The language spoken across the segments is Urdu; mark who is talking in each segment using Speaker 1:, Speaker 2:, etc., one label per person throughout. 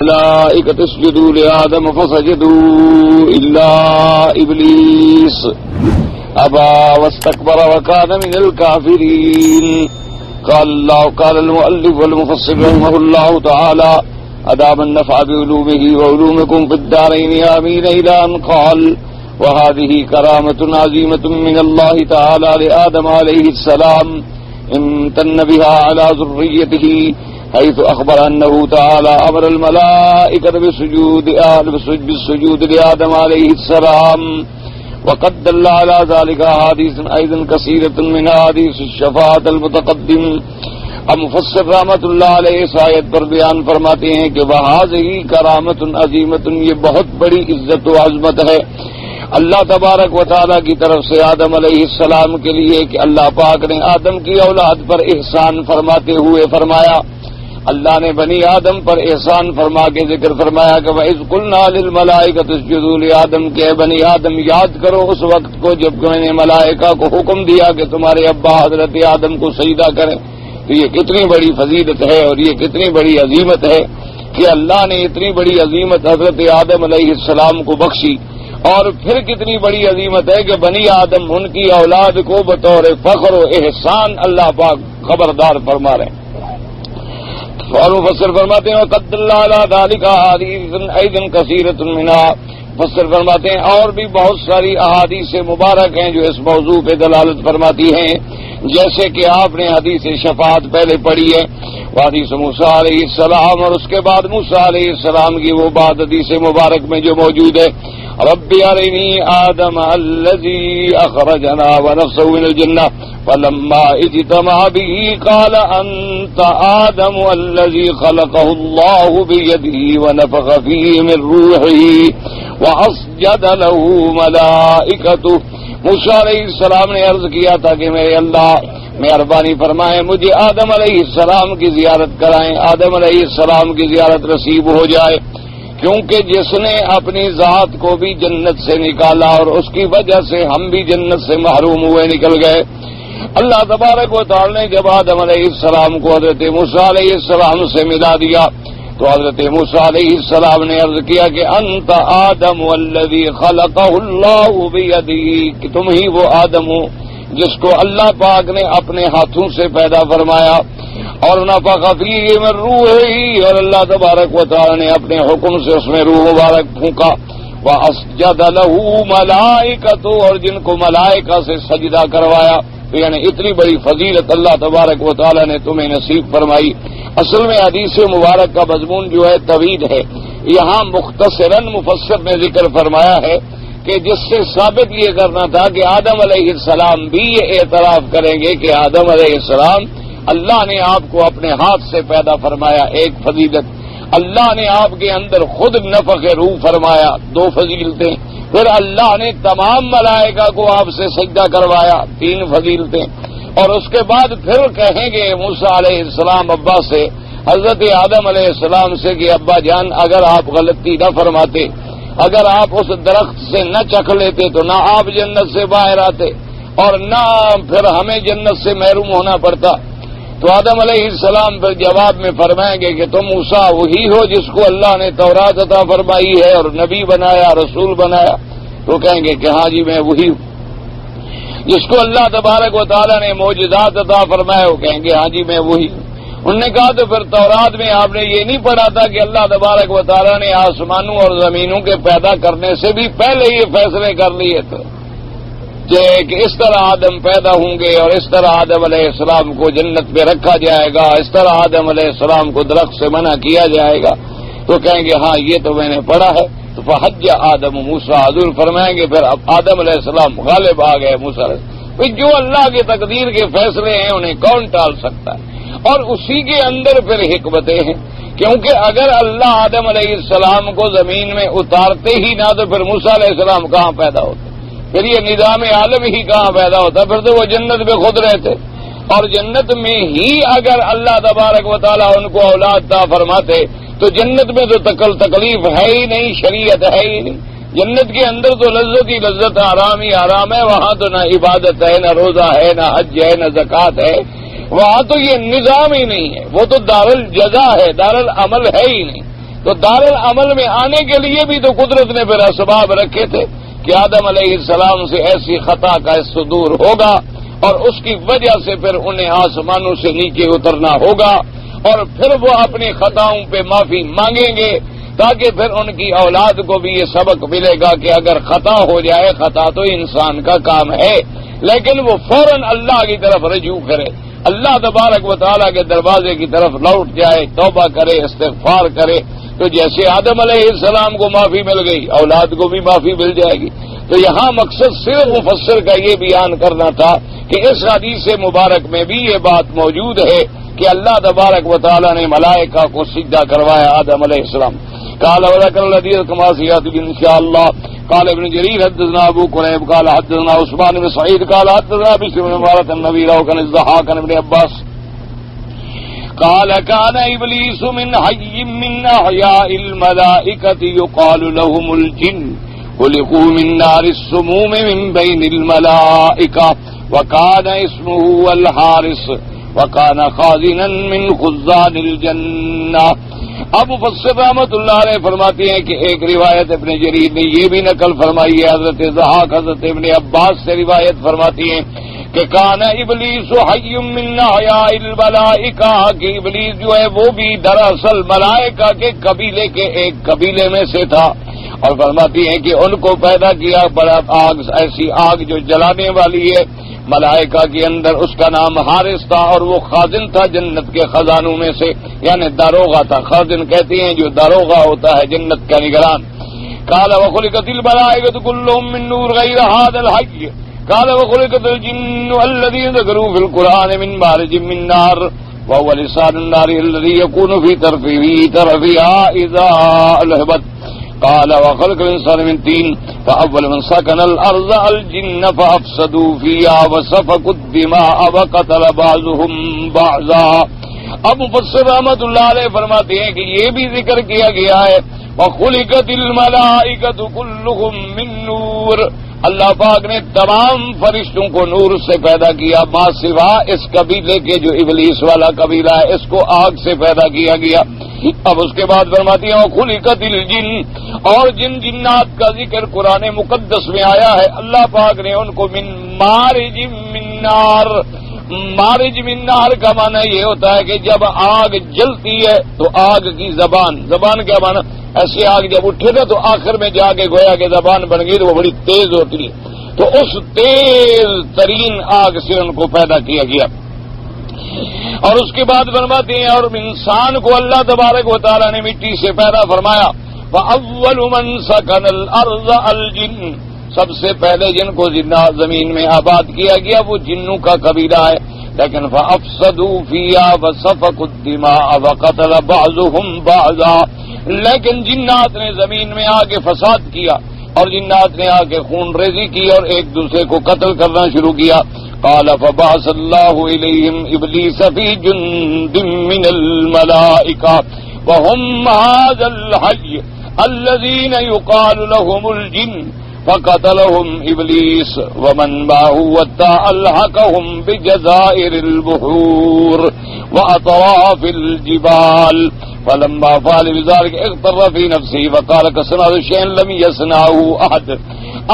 Speaker 1: الملائكة اسجدوا لآدم فسجدوا إلا إبليس أبى واستكبر وكان من الكافرين. قال المؤلف والمفسر رحمه الله تعالى أدام النفع بعلومه وعلومكم في الدارين آمين إلى أن قال وهذه كرامة عظيمة من الله تعالى لآدم عليه السلام امتن بها على ذريته حيث أخبر أنه تعالى أمر الملائكة بالسجود لآدم عليه السلام. وقد دل على ذلك أحاديث أيضا كثيرة من أحاديث الشفاعة المتقدم. اب مفسر رحمۃ اللہ علیہ اس آیت پر بیان فرماتے ہیں کہ وَهَٰذِهِ كَرَامَةٌ عَظِيمَةٌ، یہ بہت بڑی عزت و عظمت ہے اللہ تبارک و تعالیٰ کی طرف سے آدم علیہ السلام کے لیے کہ اللہ پاک نے آدم کی اولاد پر احسان فرماتے ہوئے فرمایا، اللہ نے بنی آدم پر احسان فرما کے ذکر فرمایا کہ وَإِذْ قُلْنَا لِلْمَلَائِكَةِ اسْجُدُوا لِآدَمَ، کہ بنی آدم یاد کرو اس وقت کو جب میں نے ملائکہ کو حکم دیا کہ تمہارے ابا حضرت آدم کو سجدہ کریں. تو یہ کتنی بڑی فضیلت ہے اور یہ کتنی بڑی عظیمت ہے کہ اللہ نے اتنی بڑی عظیمت حضرت آدم علیہ السلام کو بخشی. اور پھر کتنی بڑی عظیمت ہے کہ بنی آدم ان کی اولاد کو بطور فخر و احسان اللہ پاک خبردار فرما رہے ہیں. اور مفسر فرماتے ہیں وَقَدْ دَلَّ عَلَىٰ ذَٰلِكَ أَحَادِيثٌ أَيْضًا كَثِيرَةٌ مِنْهَا، مفسر فرماتے ہیں اور بھی بہت ساری احادیث مبارک ہیں جو اس موضوع پہ دلالت فرماتی ہیں، جیسے کہ آپ نے حدیث شفاعت پہلے پڑھی ہے، حدیث موسیٰ علیہ السلام، اور اس کے بعد موسیٰ علیہ السلام کی وہ بات حدیث مبارک میں جو موجود ہے رب ارنی آدم الذی اخرجنا ونفسه من الجنہ فلما اجتمع به قال انت آدم الذی خلقه الله بيده ونفخ فيه من روحه واسجد له ملائکته. موسیٰ علیہ السلام نے عرض کیا تھا کہ میرے اللہ مہربانی فرمائیں مجھے آدم علیہ السلام کی زیارت کرائیں، آدم علیہ السلام کی زیارت نصیب ہو جائے، کیونکہ جس نے اپنی ذات کو بھی جنت سے نکالا اور اس کی وجہ سے ہم بھی جنت سے محروم ہوئے نکل گئے. اللہ تبارک و تعالی نے جب آدم علیہ السلام کو حضرت موسیٰ علیہ السلام سے ملا دیا تو حضرت موسیٰ علیہ السلام نے عرض کیا کہ انت آدم الذی خلقہ اللہ بیدہ، کہ تم ہی وہ آدم ہو جس کو اللہ پاک نے اپنے ہاتھوں سے پیدا فرمایا، اور نفخ فیہ من روحہ، اور اللہ تبارک و تعالی نے اپنے حکم سے اس میں روح مبارک پھونکا، واسجد لہ ملائکۃ، اور جن کو ملائکہ سے سجدہ کروایا. تو یعنی اتنی بڑی فضیلت اللہ تبارک و تعالی نے تمہیں نصیب فرمائی. اصل میں حدیث مبارک کا مضمون جو ہے طویل ہے، یہاں مختصراً مفسر نے ذکر فرمایا ہے کہ جس سے ثابت یہ کرنا تھا کہ آدم علیہ السلام بھی یہ اعتراف کریں گے کہ آدم علیہ السلام اللہ نے آپ کو اپنے ہاتھ سے پیدا فرمایا، ایک فضیلت. اللہ نے آپ کے اندر خود نفخ روح فرمایا، دو فضیلتیں. پھر اللہ نے تمام ملائکہ کو آپ سے سجدہ کروایا، تین فضیلتیں. اور اس کے بعد پھر کہیں گے موسیٰ علیہ السلام ابا سے، حضرت آدم علیہ السلام سے کہ ابا جان اگر آپ غلطی نہ فرماتے، اگر آپ اس درخت سے نہ چکھ لیتے تو نہ آپ جنت سے باہر آتے اور نہ پھر ہمیں جنت سے محروم ہونا پڑتا. تو آدم علیہ السلام پھر جواب میں فرمائیں گے کہ تم موسیٰ وہی ہو جس کو اللہ نے تورات عطا فرمائی ہے اور نبی بنایا، رسول بنایا. تو کہیں گے کہ ہاں جی میں وہی ہوں. جس کو اللہ تبارک و تعالیٰ نے معجزات عطا فرمائے وہ کہیں گے ہاں جی میں وہی ہوں. انہوں نے کہا تو پھر تورات میں آپ نے یہ نہیں پڑھا تھا کہ اللہ تبارک و تعالیٰ نے آسمانوں اور زمینوں کے پیدا کرنے سے بھی پہلے یہ فیصلے کر لیے تھے کہ اس طرح آدم پیدا ہوں گے اور اس طرح آدم علیہ السلام کو جنت میں رکھا جائے گا، اس طرح آدم علیہ السلام کو درخت سے منع کیا جائے گا. تو کہیں گے ہاں یہ تو میں نے پڑھا ہے. تو فحج آدم موسیٰ، حضور فرمائیں گے پھر اب آدم علیہ السلام غالب آ گئے موسیٰ علیہ السلام. جو اللہ کی تقدیر کے فیصلے ہیں انہیں کون ٹال سکتا ہے؟ اور اسی کے اندر پھر حکمتیں ہیں، کیونکہ اگر اللہ آدم علیہ السلام کو زمین میں اتارتے ہی نہ تو پھر موسیٰ علیہ السلام کہاں پیدا ہوتے، پھر یہ نظام عالم ہی کہاں پیدا ہوتا، پھر تو وہ جنت میں خود رہتے. اور جنت میں ہی اگر اللہ تبارک و تعالیٰ ان کو اولاد عطا فرماتے تو جنت میں تو تکلیف ہے ہی نہیں، شریعت ہے ہی نہیں. جنت کے اندر تو لذت ہی لذت، آرام ہی آرام ہے. وہاں تو نہ عبادت ہے، نہ روزہ ہے، نہ حج ہے، نہ زکوٰۃ ہے. وہاں تو یہ نظام ہی نہیں ہے، وہ تو دار الجزا ہے، دار العمل ہے ہی نہیں. تو دار العمل میں آنے کے لیے بھی تو قدرت نے پھر اسباب رکھے تھے کہ آدم علیہ السلام سے ایسی خطا کا صدور ہوگا اور اس کی وجہ سے پھر انہیں آسمانوں سے نیچے اترنا ہوگا اور پھر وہ اپنی خطاؤں پہ معافی مانگیں گے تاکہ پھر ان کی اولاد کو بھی یہ سبق ملے گا کہ اگر خطا ہو جائے، خطا تو انسان کا کام ہے، لیکن وہ فوراً اللہ کی طرف رجوع کرے، اللہ تبارک و تعالیٰ کے دروازے کی طرف لوٹ جائے، توبہ کرے، استغفار کرے، تو جیسے آدم علیہ السلام کو معافی مل گئی، اولاد کو بھی معافی مل جائے گی۔ تو یہاں مقصد صرف مفسر کا یہ بیان کرنا تھا کہ اس حدیث مبارک میں بھی یہ بات موجود ہے کہ اللہ تبارک و تعالیٰ نے ملائکہ کو سجدہ کروایا آدم علیہ السلام۔ قال وذكر الحديث كما سيأتي ان شاء الله۔ قال ابن جرير حدثنا ابو كريب قال حدثنا عثمان بن سعيد قال حدثنا بشر بن مبارك النبي له كان الضحاك بن عباس قال كان ابليس من حي من احياء الملائكه يقال لهم الجن خلقوا من نار السموم من بين الملائكه وكان اسمه الحارس وكان خازنا من خزان الجنه۔ اب مفسر رحمۃ اللہ علیہ فرماتے ہیں کہ ایک روایت ابن جریر نے یہ بھی نقل فرمائی ہے، حضرت ضحاک حضرت ابن عباس سے روایت فرماتی ہیں کہ کان ابلیس حی من احیاء الملائکہ، کہ ابلیس جو ہے وہ بھی دراصل ملائکہ کے قبیلے کے ایک قبیلے میں سے تھا، اور فرماتی ہیں کہ ان کو پیدا کیا بڑا آگ، ایسی آگ جو جلانے والی ہے ملائکہ کے اندر، اس کا نام حارس تھا اور وہ خازن تھا جنت کے خزانوں میں سے، یعنی داروغہ تھا، خازن کہتے ہیں جو داروغہ ہوتا ہے جنت کا نگران۔ قال وخلقت الملائکۃ كلهم من نور غیر هذا الحي قال وخلقت الجن الذين ذكروا في القرآن من مارج من نار وهو لسان النار الذي يكون في طرفها إذا ألهبت قال وخلق الانسان من طين فاول من سكن الارض الجن فافسدوا فيها وسفكوا الدماء وقتل بعضهم بعضا۔ اب مفسر رحمۃ اللہ علیہ فرماتے ہیں کہ یہ بھی ذکر کیا گیا ہے وخلقت الملائکۃ كلهم من نور، اللہ پاک نے تمام فرشتوں کو نور سے پیدا کیا، ما سوا اس قبیلے کے جو ابلیس والا قبیلہ ہے اس کو آگ سے پیدا کیا گیا۔ اب اس کے بعد فرماتی ہیں خلقت الجن، اور جن جنات کا ذکر قرآن مقدس میں آیا ہے اللہ پاک نے ان کو من مارج من نار، مارج من نار کا معنی یہ ہوتا ہے کہ جب آگ جلتی ہے تو آگ کی زبان کیا معنی، ایسی آگ جب اٹھے نا تو آخر میں جا کے گویا کہ زبان بن گئی تو وہ بڑی تیز ہوتی ہے، تو اس تیز ترین آگ سے ان کو پیدا کیا گیا۔ اور اس کے بعد فرماتے ہیں اور انسان کو اللہ تبارک و تعالیٰ نے مٹی سے پیدا فرمایا، وَأَوَّلُ مَنْ سَكَنَ الْأَرْضَ الْجِنُّ، سب سے پہلے جن کو زمین میں آباد کیا گیا وہ جنوں کا قبیلہ ہے، لیکن فَأَفْسَدُوا فِيهَا وَسَفَكُوا الدِّمَاءَ وَقَتَلَ بَعْضُهُمْ بَعْضًا، لیکن جنات نے زمین میں آ کے فساد کیا اور جنات نے آ کے خون ریزی کی اور ایک دوسرے کو قتل کرنا شروع کیا۔ قال فبعث الله إليهم إبليس في جند من الملائكة وهم هذا الحي الذين يقال لهم الجن فقتلهم إبليس ومن معه وألحقهم بجزائر البحور وأطراف الجبال فلما فعل بذلك اغتر في نفسه وقال قد صنعت شيئا لم يصنعه أحد۔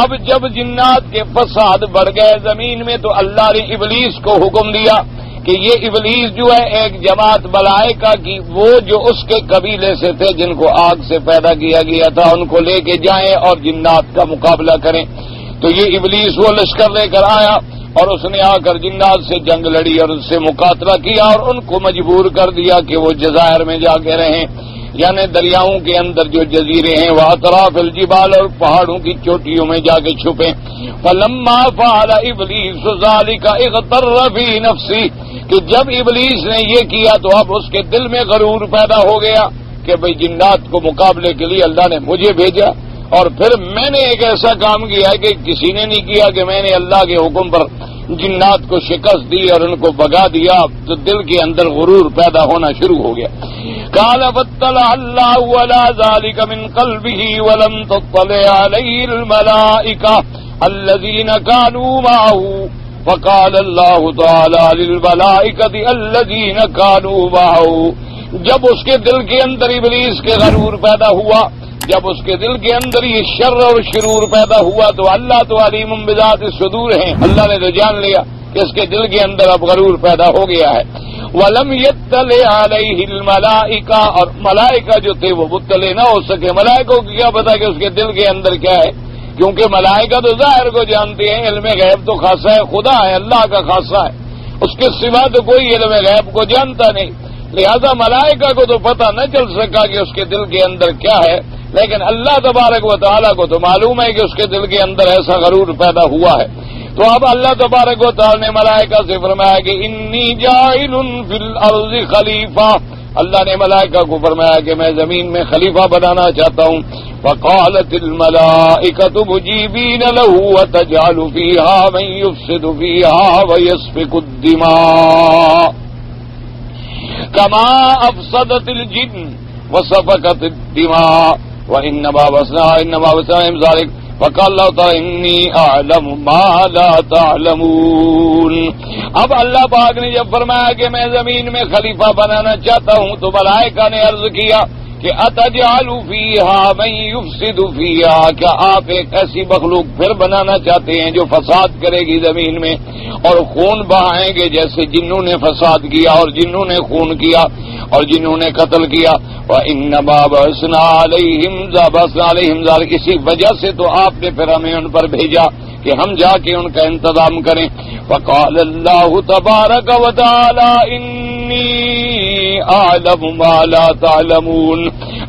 Speaker 1: اب جب جنات کے فساد بڑھ گئے زمین میں تو اللہ نے ابلیس کو حکم دیا کہ یہ ابلیس جو ہے ایک جماعت ملائکہ کی، وہ جو اس کے قبیلے سے تھے جن کو آگ سے پیدا کیا گیا تھا، ان کو لے کے جائیں اور جنات کا مقابلہ کریں۔ تو یہ ابلیس وہ لشکر لے کر آیا اور اس نے آ کر جنات سے جنگ لڑی اور ان سے مقاتلہ کیا اور ان کو مجبور کر دیا کہ وہ جزائر میں جا کے رہیں، یعنی دریاؤں کے اندر جو جزیرے ہیں وہ اطراف الجبال اور پہاڑوں کی چوٹیوں میں جا کے چھپیں۔ فلما فعل ابلیس ذلك اغتر في نفسه، کہ جب ابلیس نے یہ کیا تو اب اس کے دل میں غرور پیدا ہو گیا کہ بھئی جنات کو مقابلے کے لیے اللہ نے مجھے بھیجا اور پھر میں نے ایک ایسا کام کیا ہے کہ کسی نے نہیں کیا کہ میں نے اللہ کے حکم پر جنات کو شکست دی اور ان کو بھگا دیا، تو دل کے اندر غرور پیدا ہونا شروع ہو گیا۔ قال فاطلع الله على ذلك من قلبه ولم تطلع عليه الملائكة الذين كانوا معه فقال الله تعالى للملائكة الذين كانوا معه جب اس کے دل کے اندر ابلیس کے غرور پیدا ہوا، جب اس کے دل کے اندر یہ شر اور شرور پیدا ہوا، تو اللہ تو علیم بذات الصدور ہیں، اللہ نے تو جان لیا کہ اس کے دل کے اندر اب غرور پیدا ہو گیا ہے۔ وَلَمْ يَطَّلِعْ عَلَيْهِ الْمَلَائِكَةُ، اور ملائکہ جو تھے وہ مطلع نہ ہو سکے۔ ملائکوں کو کیا پتا کہ اس کے دل کے اندر کیا ہے، کیونکہ ملائکہ تو ظاہر کو جانتے ہیں، علم غیب تو خاصہ ہے، خدا ہے، اللہ کا خاصہ ہے، اس کے سوا تو کوئی علم غیب کو جانتا نہیں، لہذا ملائکہ کو تو پتہ نہ چل سکا کہ اس کے دل کے اندر کیا ہے، لیکن اللہ تبارک و تعالیٰ کو تو معلوم ہے کہ اس کے دل کے اندر ایسا غرور پیدا ہوا ہے۔ تو اب اللہ تبارک و تعالیٰ نے ملائکہ سے فرمایا کہ انی جاعل فی الارض خلیفہ، اللہ نے ملائکہ کو فرمایا کہ میں زمین میں خلیفہ بنانا چاہتا ہوں۔ فقالت الملائکۃ مجیبین لہ وتجعل فیہا من یفسد فیہا ویسفک الدماء کما افسدت الجن وسفکت الدماء وانما وسعهم ذلك وقال اللہ تعالی انی اعلم ما لا تعلمون۔ اب اللہ پاک نے جب فرمایا کہ میں زمین میں خلیفہ بنانا چاہتا ہوں، تو ملائکہ نے عرض کیا کہ اتجعل فیہا من یفسد فیہا، کیا آپ ایک ایسی مخلوق پھر بنانا چاہتے ہیں جو فساد کرے گی زمین میں اور خون بہائیں گے، جیسے جنوں نے فساد کیا اور جنوں نے خون کیا اور جنہوں نے قتل کیا۔ وَإِنَّمَا بَعَثْنَا عَلَيْهِمْ ذَلِكَ، اسی وجہ سے تو آپ نے پھر ہمیں ان پر بھیجا کہ ہم جا کے ان کا انتظام کریں۔ وَقَالَ اللَّهُ تَبَارَكَ وَتَعَالَى إِنِّي أَعْلَمُ مَا لَا تَعْلَمُونَ،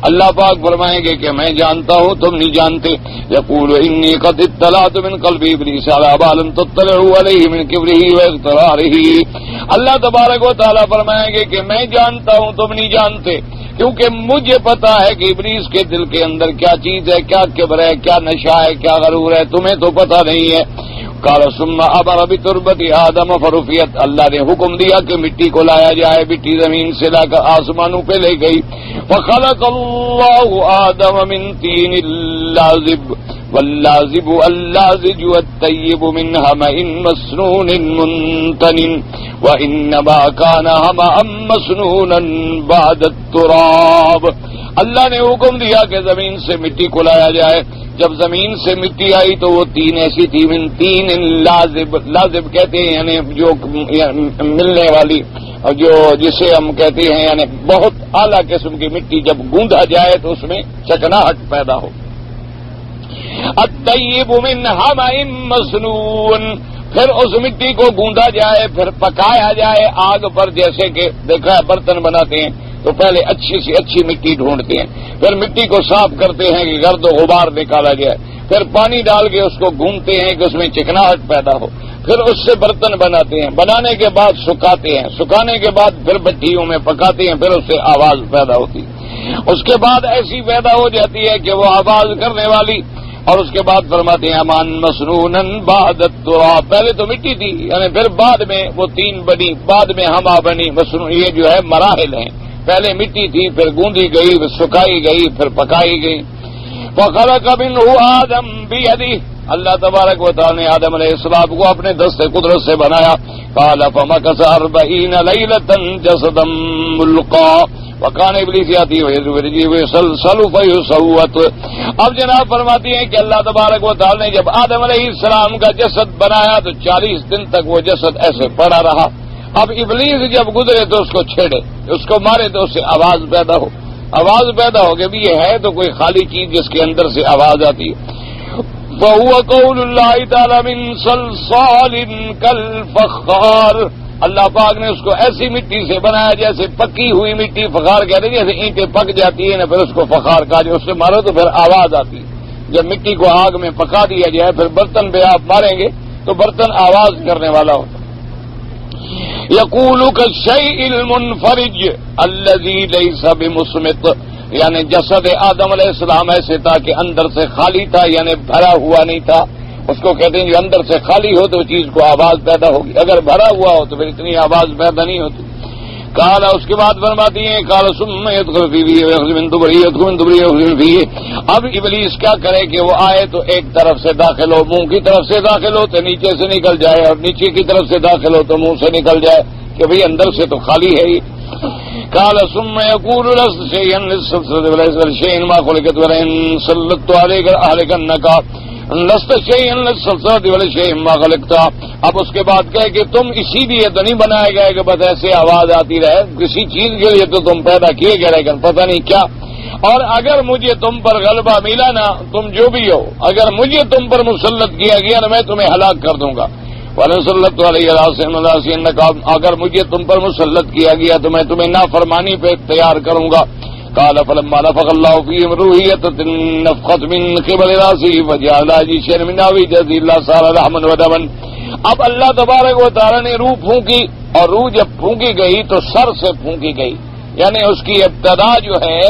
Speaker 1: اللہ پاک فرمائیں گے کہ میں جانتا ہوں تم نہیں جانتے۔ يَقُولُ إِنِّي قَدْ اطَّلَعْتُ مِنْ قَلْبِ إِبْلِيسَ عَلَىٰ مَا لَمْ تَطَّلِعُوا عَلَيْهِ مِنْ كِبْرِهِ وَإِغْتِرَارِهِ، اللہ تبارک و تعالیٰ فرمائیں گے کہ میں جانتا ہوں تم نہیں جانتے، کیونکہ مجھے پتا ہے کہ ابلیس کے دل کے اندر کیا چیز ہے، کیا کبر ہے، کیا نشہ ہے، کیا غرور ہے، تمہیں تو پتا نہیں ہے۔ قال ثم امر بتربت آدم فرفعت، اللہ نے حکم دیا کہ مٹی کو لایا جائے، مٹی زمین سے لا کر آسمانوں پہ لے گئی۔ وخلق اللہ آدم من طین لازب واللازب اللازج والطیب من حمأ مسنون منتن وانما كان حمأ مسنونا بعد التراب، اللہ نے حکم دیا کہ زمین سے مٹی کو لایا جائے۔ جب زمین سے مٹی آئی تو وہ تین ایسی تھی، من تین لازب، لازب کہتے ہیں یعنی جو ملنے والی، اور جو جسے ہم کہتے ہیں یعنی بہت اعلیٰ قسم کی مٹی، جب گوندا جائے تو اس میں چکناہٹ پیدا ہو۔ الطیب من حمأ مسنون، پھر اس مٹی کو گوندا جائے، پھر پکایا جائے آگ پر، جیسے کہ دیکھا ہے برتن بناتے ہیں تو پہلے اچھی سی اچھی مٹی ڈھونڈتے ہیں، پھر مٹی کو صاف کرتے ہیں کہ گرد و غبار نکالا جائے، پھر پانی ڈال کے اس کو گھومتے ہیں کہ اس میں چکناہٹ پیدا ہو، پھر اس سے برتن بناتے ہیں، بنانے کے بعد سکھاتے ہیں، سکھانے کے بعد پھر بھٹیوں میں پکاتے ہیں، پھر اس سے آواز پیدا ہوتی ہے، اس کے بعد ایسی پیدا ہو جاتی ہے کہ وہ آواز کرنے والی، اور اس کے بعد فرماتے ہیں امان مسنونن بعد التراب، پہلے تو مٹی تھی یعنی پھر بعد میں وہ تین بنی، بعد میں ہما بنی مسنون، یہ جو ہے مراحل ہیں، پہلے مٹی تھی، پھر گوندی گئی، پھر سکھائی گئی، پھر پکائی گئی۔ فخلق منہ آدم بیدہ، اللہ تبارک و تعالی نے آدم علیہ السلام کو اپنے دست قدرت سے بنایا۔ قال فمكث 40 ليلة جسدا ملقا وكان ابلیس یاتی ويسلسل فيصوت۔ اب جناب فرماتی ہیں کہ اللہ تبارک و تعالی نے جب آدم علیہ السلام کا جسد بنایا تو 40 دن تک وہ جسد ایسے پڑا رہا۔ اب ابلیس جب گزرے تو اس کو چھیڑے، اس کو مارے تو اس سے آواز پیدا ہو، آواز پیدا ہو کہ بھی یہ ہے تو کوئی خالی چیز جس کے اندر سے آواز آتی ہے۔ فَهُوَ قَوْلُ اللَّهِ تَعَالَى مِن صَلْصَالٍ كَالْفَخَّارِ، اللہ پاک نے اس کو ایسی مٹی سے بنایا جیسے پکی ہوئی مٹی، فخار کہتے ہیں جیسے اینٹیں پک جاتی ہیں نا، پھر اس کو فخار کہا جائے، اس سے مارو تو پھر آواز آتی ہے۔ جب مٹی کو آگ میں پکا دیا جائے پھر برتن پہ آپ ماریں گے تو برتن آواز کرنے والا ہوتا۔ یقول کالشیء المنفرج الذی لیس بمصمت، یعنی جسد آدم علیہ السلام ایسے تھا کہ اندر سے خالی تھا، یعنی بھرا ہوا نہیں تھا، اس کو کہتے ہیں جو اندر سے خالی ہو تو چیز کو آواز پیدا ہوگی، اگر بھرا ہوا ہو تو پھر اتنی آواز پیدا نہیں ہوتی۔ قال، اس کے بعد فرماتی ہیں قال ثم يدخل فيه ويخرج من دبره يدخل من دبره ويخرج فيه، اب ابلیس کیا کرے کہ وہ آئے تو ایک طرف سے داخل ہو، منہ کی طرف سے داخل ہو تو نیچے سے نکل جائے، اور نیچے کی طرف سے داخل ہو تو منہ سے نکل جائے، کہ بھئی اندر سے تو خالی ہے ہی۔ قال ثم يقول لست شيئا للسلسلة وليس شيئا ما خلقت ولئن سلطت عليك أهلكنك لست شيئا للسلسلة وليس شيئا ما خلقت. اب اس کے بعد کہے کہ تم اسی لیے تو نہیں بنائے گئے کہ بس ایسے آواز آتی رہے، کسی چیز کے لیے تو تم پیدا کیے گئے لیکن پتہ نہیں کیا. اور اگر مجھے تم پر غلبہ ملا نا، تم جو بھی ہو، اگر مجھے تم پر مسلط کیا گیا نا میں تمہیں ہلاک کر دوں گا. وَنَسَلَّتُ عَلَيَّ الْعَاصِينَ اگر مجھے تم پر مسلط کیا گیا تو میں تمہیں نافرمانی پہ تیار کروں گا. قال فلما نفخ الله فيه من روحه نفخت من قبل راسه فجعل جيشا من عويجه الا صار لحما ودما. اب اللہ تبارک و تعالی نے روح پھونکی، اور روح جب پھونکی گئی تو سر سے پھونکی گئی، یعنی اس کی ابتدا جو ہے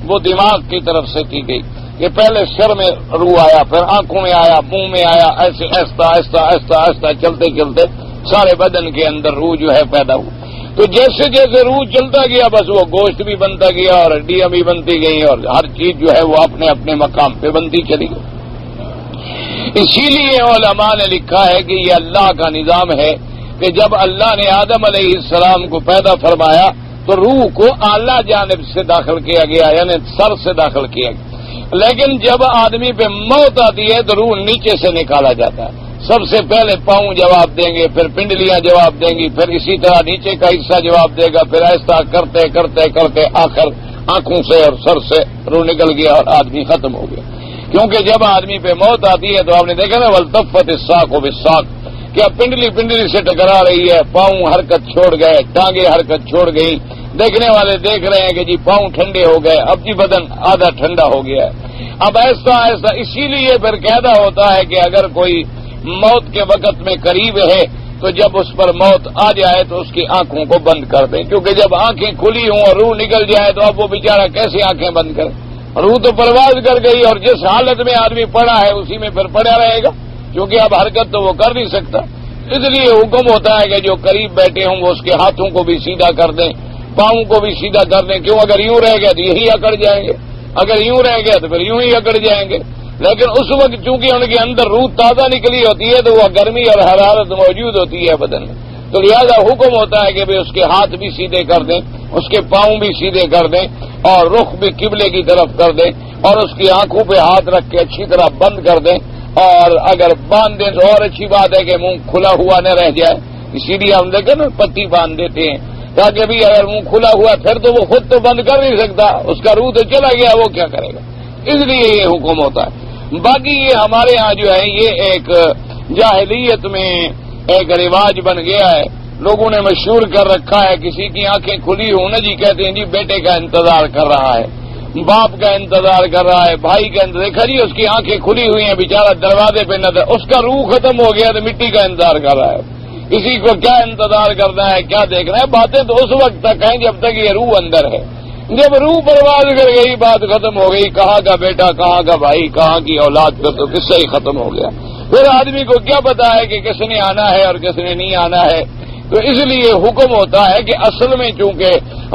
Speaker 1: وہ دماغ کی طرف سے کی گئی. یہ پہلے سر میں روح آیا، پھر آنکھوں میں آیا، منہ میں آیا، ایسے آہستہ آہستہ آہستہ آہستہ چلتے چلتے سارے بدن کے اندر روح جو ہے پیدا ہوئی. تو جیسے جیسے روح چلتا گیا بس وہ گوشت بھی بنتا گیا اور ہڈیاں بھی بنتی گئیں اور ہر چیز جو ہے وہ اپنے اپنے مقام پہ بنتی چلی گئی. اسی لیے علماء نے لکھا ہے کہ یہ اللہ کا نظام ہے کہ جب اللہ نے آدم علیہ السلام کو پیدا فرمایا تو روح کو اعلیٰ جانب سے داخل کیا گیا، یعنی سر سے داخل کیا گیا. لیکن جب آدمی پہ موت آتی ہے تو روح نیچے سے نکالا جاتا ہے. سب سے پہلے پاؤں جواب دیں گے، پھر پنڈلیاں جواب دیں گی، پھر اسی طرح نیچے کا حصہ جواب دے گا، پھر ایسا کرتے کرتے کرتے آخر آنکھوں سے اور سر سے روح نکل گیا اور آدمی ختم ہو گیا. کیونکہ جب آدمی پہ موت آتی ہے تو آپ نے دیکھا نا والتفت الساق بالساق، کیا پنڈلی پنڈلی سے ٹکرا رہی ہے، پاؤں حرکت چھوڑ گئے، ٹانگیں حرکت چھوڑ گئی. دیکھنے والے دیکھ رہے ہیں کہ جی پاؤں ٹھنڈے ہو گئے، اب جی بدن آدھا ٹھنڈا ہو گیا ہے. اب ایسا ایسا اسی لیے پھر قاعدہ ہوتا ہے کہ اگر کوئی موت کے وقت میں قریب ہے تو جب اس پر موت آ جائے تو اس کی آنکھوں کو بند کر دیں، کیونکہ جب آنکھیں کھلی ہوں اور روح نکل جائے تو اب وہ بیچارہ کیسے آنکھیں بند کرے. روح تو پرواز کر گئی اور جس حالت میں آدمی پڑا ہے اسی میں پھر پڑا رہے گا، کیونکہ اب حرکت تو وہ کر نہیں سکتا. اس لیے حکم ہوتا ہے کہ جو قریب بیٹھے ہوں وہ اس کے ہاتھوں کو بھی سیدھا کر دیں، پاؤں کو بھی سیدھا کر دیں. کیوں؟ اگر یوں رہ گیا تو یہی اکڑ جائیں گے، اگر یوں رہ گیا تو پھر یوں ہی اکڑ جائیں گے. لیکن اس وقت چونکہ ان کے اندر روح تازہ نکلی ہوتی ہے تو وہ گرمی اور حرارت موجود ہوتی ہے بدن میں، تو لہذا حکم ہوتا ہے کہ بھئی اس کے ہاتھ بھی سیدھے کر دیں، اس کے پاؤں بھی سیدھے کر دیں اور رخ بھی قبلے کی طرف کر دیں اور اس کی آنکھوں پہ ہاتھ رکھ کے اچھی طرح بند کر دیں. اور اگر باندھ دیں تو اور اچھی بات ہے کہ منہ کھلا ہوا نہ رہ جائے. اسی لیے ہم دیکھیں نا پٹی باندھ دیتے ہیں تاکہ بھی اگر منہ کھلا ہوا پھر تو وہ خود تو بند کر نہیں سکتا، اس کا روح تو چلا گیا، وہ کیا کرے گا. اس لیے یہ حکم ہوتا ہے. باقی یہ ہمارے ہاں جو ہے یہ ایک جاہلیت میں ایک رواج بن گیا ہے، لوگوں نے مشہور کر رکھا ہے. کسی کی آنکھیں کھلی ہوں نا جی کہتے ہیں جی بیٹے کا انتظار کر رہا ہے، باپ کا انتظار کر رہا ہے، بھائی کا انتظار. دیکھا جی اس کی آنکھیں کھلی ہوئی ہیں، بیچارہ دروازے پہ نظر، اس کا روح ختم ہو گیا تو مٹی کا انتظار کر رہا ہے. کسی کو کیا انتظار کرنا ہے، کیا دیکھنا ہے. باتیں تو اس وقت تک ہیں جب تک یہ روح اندر ہے. جب روح پرواز کر گئی بات ختم ہو گئی. کہاں کا بیٹا، کہاں کا بھائی، کہاں کی اولاد کا تو قصہ ہی ختم ہو گیا. پھر آدمی کو کیا پتا ہے کہ کس نے آنا ہے اور کس نے نہیں آنا ہے. تو اس لیے حکم ہوتا ہے کہ اصل میں چونکہ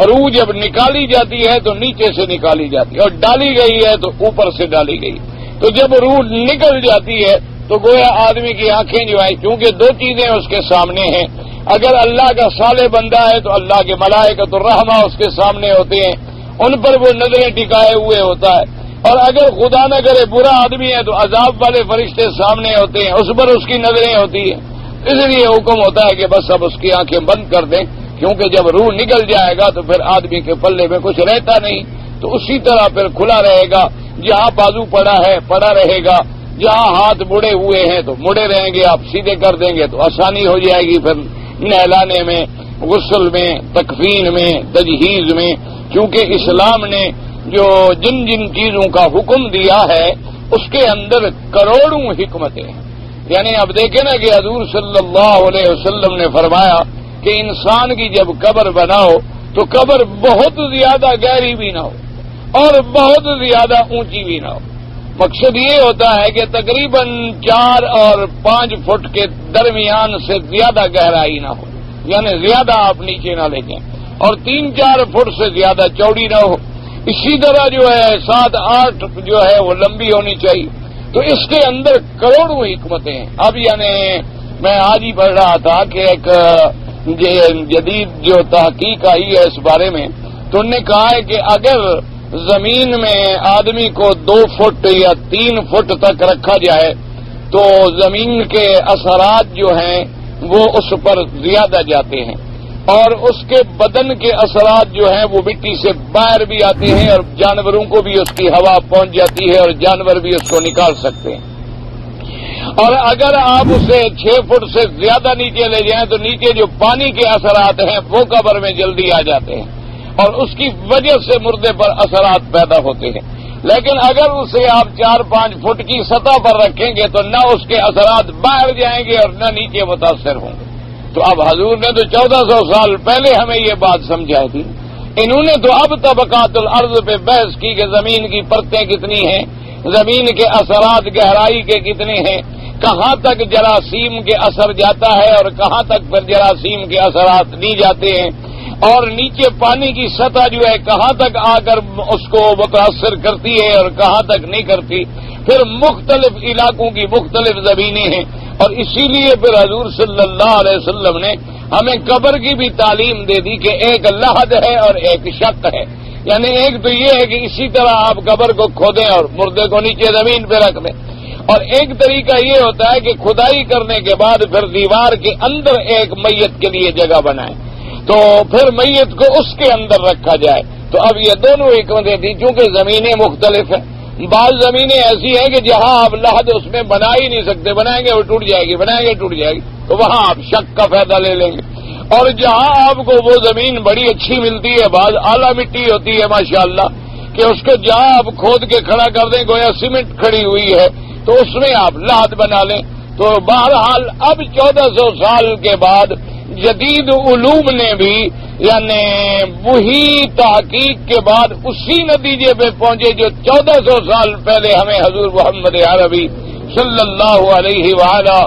Speaker 1: روح جب نکالی جاتی ہے تو نیچے سے نکالی جاتی ہے اور ڈالی گئی ہے تو اوپر سے ڈالی گئی. تو جب روح نکل جاتی ہے تو گویا آدمی کی آنکھیں جو ہیں، چونکہ دو چیزیں اس کے سامنے ہیں. اگر اللہ کا صالح بندہ ہے تو اللہ کے ملائکۃ الرحمہ اس کے سامنے ہوتے ہیں، ان پر وہ نظریں ٹکائے ہوئے ہوتا ہے. اور اگر خدا نہ کرے برا آدمی ہے تو عذاب والے فرشتے سامنے ہوتے ہیں، اس پر اس کی نظریں ہوتی ہیں. اس لیے حکم ہوتا ہے کہ بس اب اس کی آنکھیں بند کر دیں، کیونکہ جب روح نکل جائے گا تو پھر آدمی کے پلے میں کچھ رہتا نہیں. تو اسی طرح پھر کھلا رہے گا، جہاں بازو پڑا ہے پڑا رہے گا، جہاں ہاتھ مڑے ہوئے ہیں تو مڑے رہیں گے. آپ سیدھے کر دیں گے تو آسانی ہو جائے گی پھر نہلانے میں، غسل میں، تکفین میں، تجہیز میں. کیونکہ اسلام نے جو جن جن چیزوں کا حکم دیا ہے اس کے اندر کروڑوں حکمتیں ہیں. یعنی اب دیکھیں نا کہ حضور صلی اللہ علیہ وسلم نے فرمایا کہ انسان کی جب قبر بناؤ تو قبر بہت زیادہ گہری بھی نہ ہو اور بہت زیادہ اونچی بھی نہ ہو. مقصد یہ ہوتا ہے کہ تقریباً 4 اور 5 فٹ کے درمیان سے زیادہ گہرائی نہ ہو، یعنی زیادہ آپ نیچے نہ لے جائیں، اور 3-4 فٹ سے زیادہ چوڑی نہ ہو. اسی طرح جو ہے 7-8 جو ہے وہ لمبی ہونی چاہیے. تو اس کے اندر کروڑوں حکمتیں ہیں. اب یعنی میں آج ہی پڑھ رہا تھا کہ ایک جدید جو تحقیق آئی ہے اس بارے میں تو انہوں نے کہا ہے کہ اگر زمین میں آدمی کو 2 فٹ یا 3 فٹ تک رکھا جائے تو زمین کے اثرات جو ہیں وہ اس پر زیادہ جاتے ہیں، اور اس کے بدن کے اثرات جو ہیں وہ مٹی سے باہر بھی آتے ہیں، اور جانوروں کو بھی اس کی ہوا پہنچ جاتی ہے اور جانور بھی اس کو نکال سکتے ہیں۔ اور اگر آپ اسے 6 فٹ سے زیادہ نیچے لے جائیں تو نیچے جو پانی کے اثرات ہیں وہ قبر میں جلدی آ جاتے ہیں، اور اس کی وجہ سے مردے پر اثرات پیدا ہوتے ہیں۔ لیکن اگر اسے آپ 4-5 فٹ کی سطح پر رکھیں گے تو نہ اس کے اثرات باہر جائیں گے اور نہ نیچے متاثر ہوں گے۔ تو اب حضور نے تو 1400 سال پہلے ہمیں یہ بات سمجھائی تھی، انہوں نے تو اب طبقات الارض پہ بحث کی کہ زمین کی پرتیں کتنی ہیں، زمین کے اثرات گہرائی کے کتنے ہیں، کہاں تک جراثیم کے اثر جاتا ہے اور کہاں تک پھر جراثیم کے اثرات نہیں جاتے ہیں، اور نیچے پانی کی سطح جو ہے کہاں تک آ کر اس کو متاثر کرتی ہے اور کہاں تک نہیں کرتی۔ پھر مختلف علاقوں کی مختلف زمینیں ہیں، اور اسی لیے پھر حضور صلی اللہ علیہ وسلم نے ہمیں قبر کی بھی تعلیم دے دی کہ ایک لحد ہے اور ایک شق ہے۔ یعنی ایک تو یہ ہے کہ اسی طرح آپ قبر کو کھودیں اور مردے کو نیچے زمین پہ رکھ دیں، اور ایک طریقہ یہ ہوتا ہے کہ کھدائی کرنے کے بعد پھر دیوار کے اندر ایک میت کے لیے جگہ بنائیں، تو پھر میت کو اس کے اندر رکھا جائے۔ تو اب یہ دونوں حکمتیں تھیں، چونکہ زمینیں مختلف ہیں۔ بعض زمینیں ایسی ہیں کہ جہاں آپ لحد اس میں بنا ہی نہیں سکتے، بنائیں گے وہ ٹوٹ جائے گی، بنائیں گے ٹوٹ جائے گی، تو وہاں آپ شک کا فائدہ لے لیں گے۔ اور جہاں آپ کو وہ زمین بڑی اچھی ملتی ہے، بعض اعلیٰ مٹی ہوتی ہے ماشاءاللہ، کہ اس کو جہاں آپ کھود کے کھڑا کر دیں گویا سیمنٹ کھڑی ہوئی ہے، تو اس میں آپ لحد بنا لیں۔ تو بہرحال اب 1400 سال کے بعد جدید علوم نے بھی یعنی وہی تحقیق کے بعد اسی نتیجے پہ پہنچے جو 1400 سال پہلے ہمیں حضور محمد عربی صلی اللہ علیہ وآلہ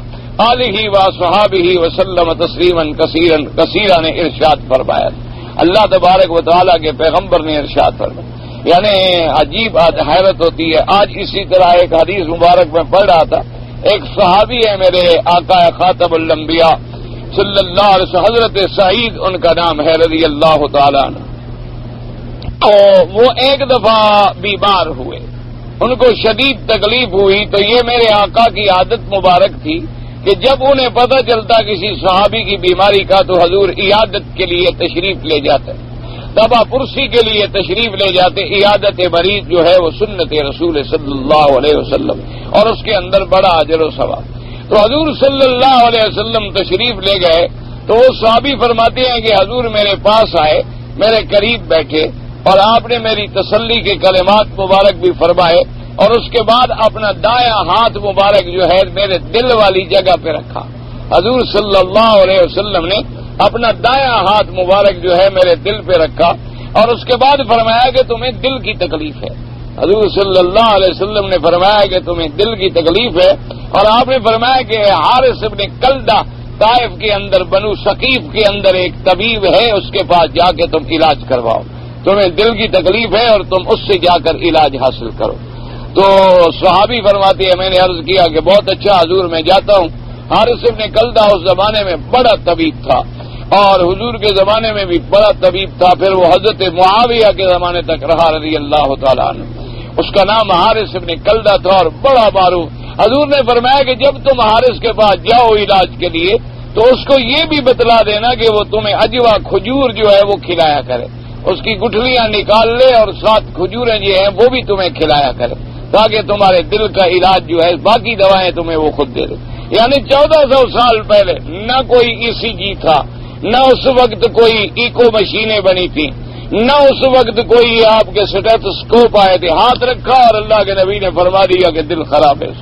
Speaker 1: آلہ وصحابہ وسلم تسلیما کثیرا نے ارشاد فرمایا۔ اللہ تبارک و تعالیٰ کے پیغمبر نے ارشاد فرمایا، یعنی عجیب حیرت ہوتی ہے۔ آج اسی طرح ایک حدیث مبارک میں پڑھ رہا تھا، ایک صحابی ہے میرے آقا خاتم الانبیاء صلی اللہ علیہ وسلم، حضرت سعید ان کا نام ہے رضی اللہ تعالیٰ عنہ۔ وہ ایک دفعہ بیمار ہوئے، ان کو شدید تکلیف ہوئی، تو یہ میرے آقا کی عادت مبارک تھی کہ جب انہیں پتہ چلتا کسی صحابی کی بیماری کا تو حضور عیادت کے لیے تشریف لے جاتے، دوا پرسی کے لیے تشریف لے جاتے۔ عیادت مریض جو ہے وہ سنت رسول صلی اللہ علیہ وسلم، اور اس کے اندر بڑا اجر و ثواب۔ تو حضور صلی اللہ علیہ وسلم تشریف لے گئے تو وہ صحابی فرماتے ہیں کہ حضور میرے پاس آئے، میرے قریب بیٹھے، اور آپ نے میری تسلی کے کلمات مبارک بھی فرمائے، اور اس کے بعد اپنا دایاں ہاتھ مبارک جو ہے میرے دل والی جگہ پہ رکھا۔ حضور صلی اللہ علیہ وسلم نے اپنا دایاں ہاتھ مبارک جو ہے میرے دل پہ رکھا، اور اس کے بعد فرمایا کہ تمہیں دل کی تکلیف ہے۔ حضور صلی اللہ علیہ وسلم نے فرمایا کہ تمہیں دل کی تکلیف ہے، اور آپ نے فرمایا کہ حارث ابن کلدہ طائف کے اندر بنو ثقیف کے اندر ایک طبیب ہے، اس کے پاس جا کے تم علاج کرواؤ، تمہیں دل کی تکلیف ہے اور تم اس سے جا کر علاج حاصل کرو۔ تو صحابی فرماتے ہیں میں نے عرض کیا کہ بہت اچھا حضور میں جاتا ہوں۔ حارث ابن کلدہ اس زمانے میں بڑا طبیب تھا، اور حضور کے زمانے میں بھی بڑا طبیب تھا، پھر وہ حضرت معاویہ کے زمانے تک رہا رضی اللہ تعالیٰ عنہ۔ اس کا نام حارث ابن کلدہ تھا اور بڑا معروف۔ حضور نے فرمایا کہ جب تم حارث کے پاس جاؤ علاج کے لیے تو اس کو یہ بھی بتلا دینا کہ وہ تمہیں اجوا کھجور جو ہے وہ کھلایا کرے، اس کی گٹھلیاں نکال لے اور 7 کھجوریں جو ہیں وہ بھی تمہیں کھلایا کرے، تاکہ تمہارے دل کا علاج جو ہے باقی دوائیں تمہیں وہ خود دے دے۔ یعنی 1400 سال پہلے نہ کوئی ECG تھا، نہ اس وقت کوئی ایکو مشینیں بنی تھیں، نہ اس وقت کوئی آپ کے سٹیتھوسکوپ آئے تھے، ہاتھ رکھا اور اللہ کے نبی نے فرما دیا کہ دل خراب ہے۔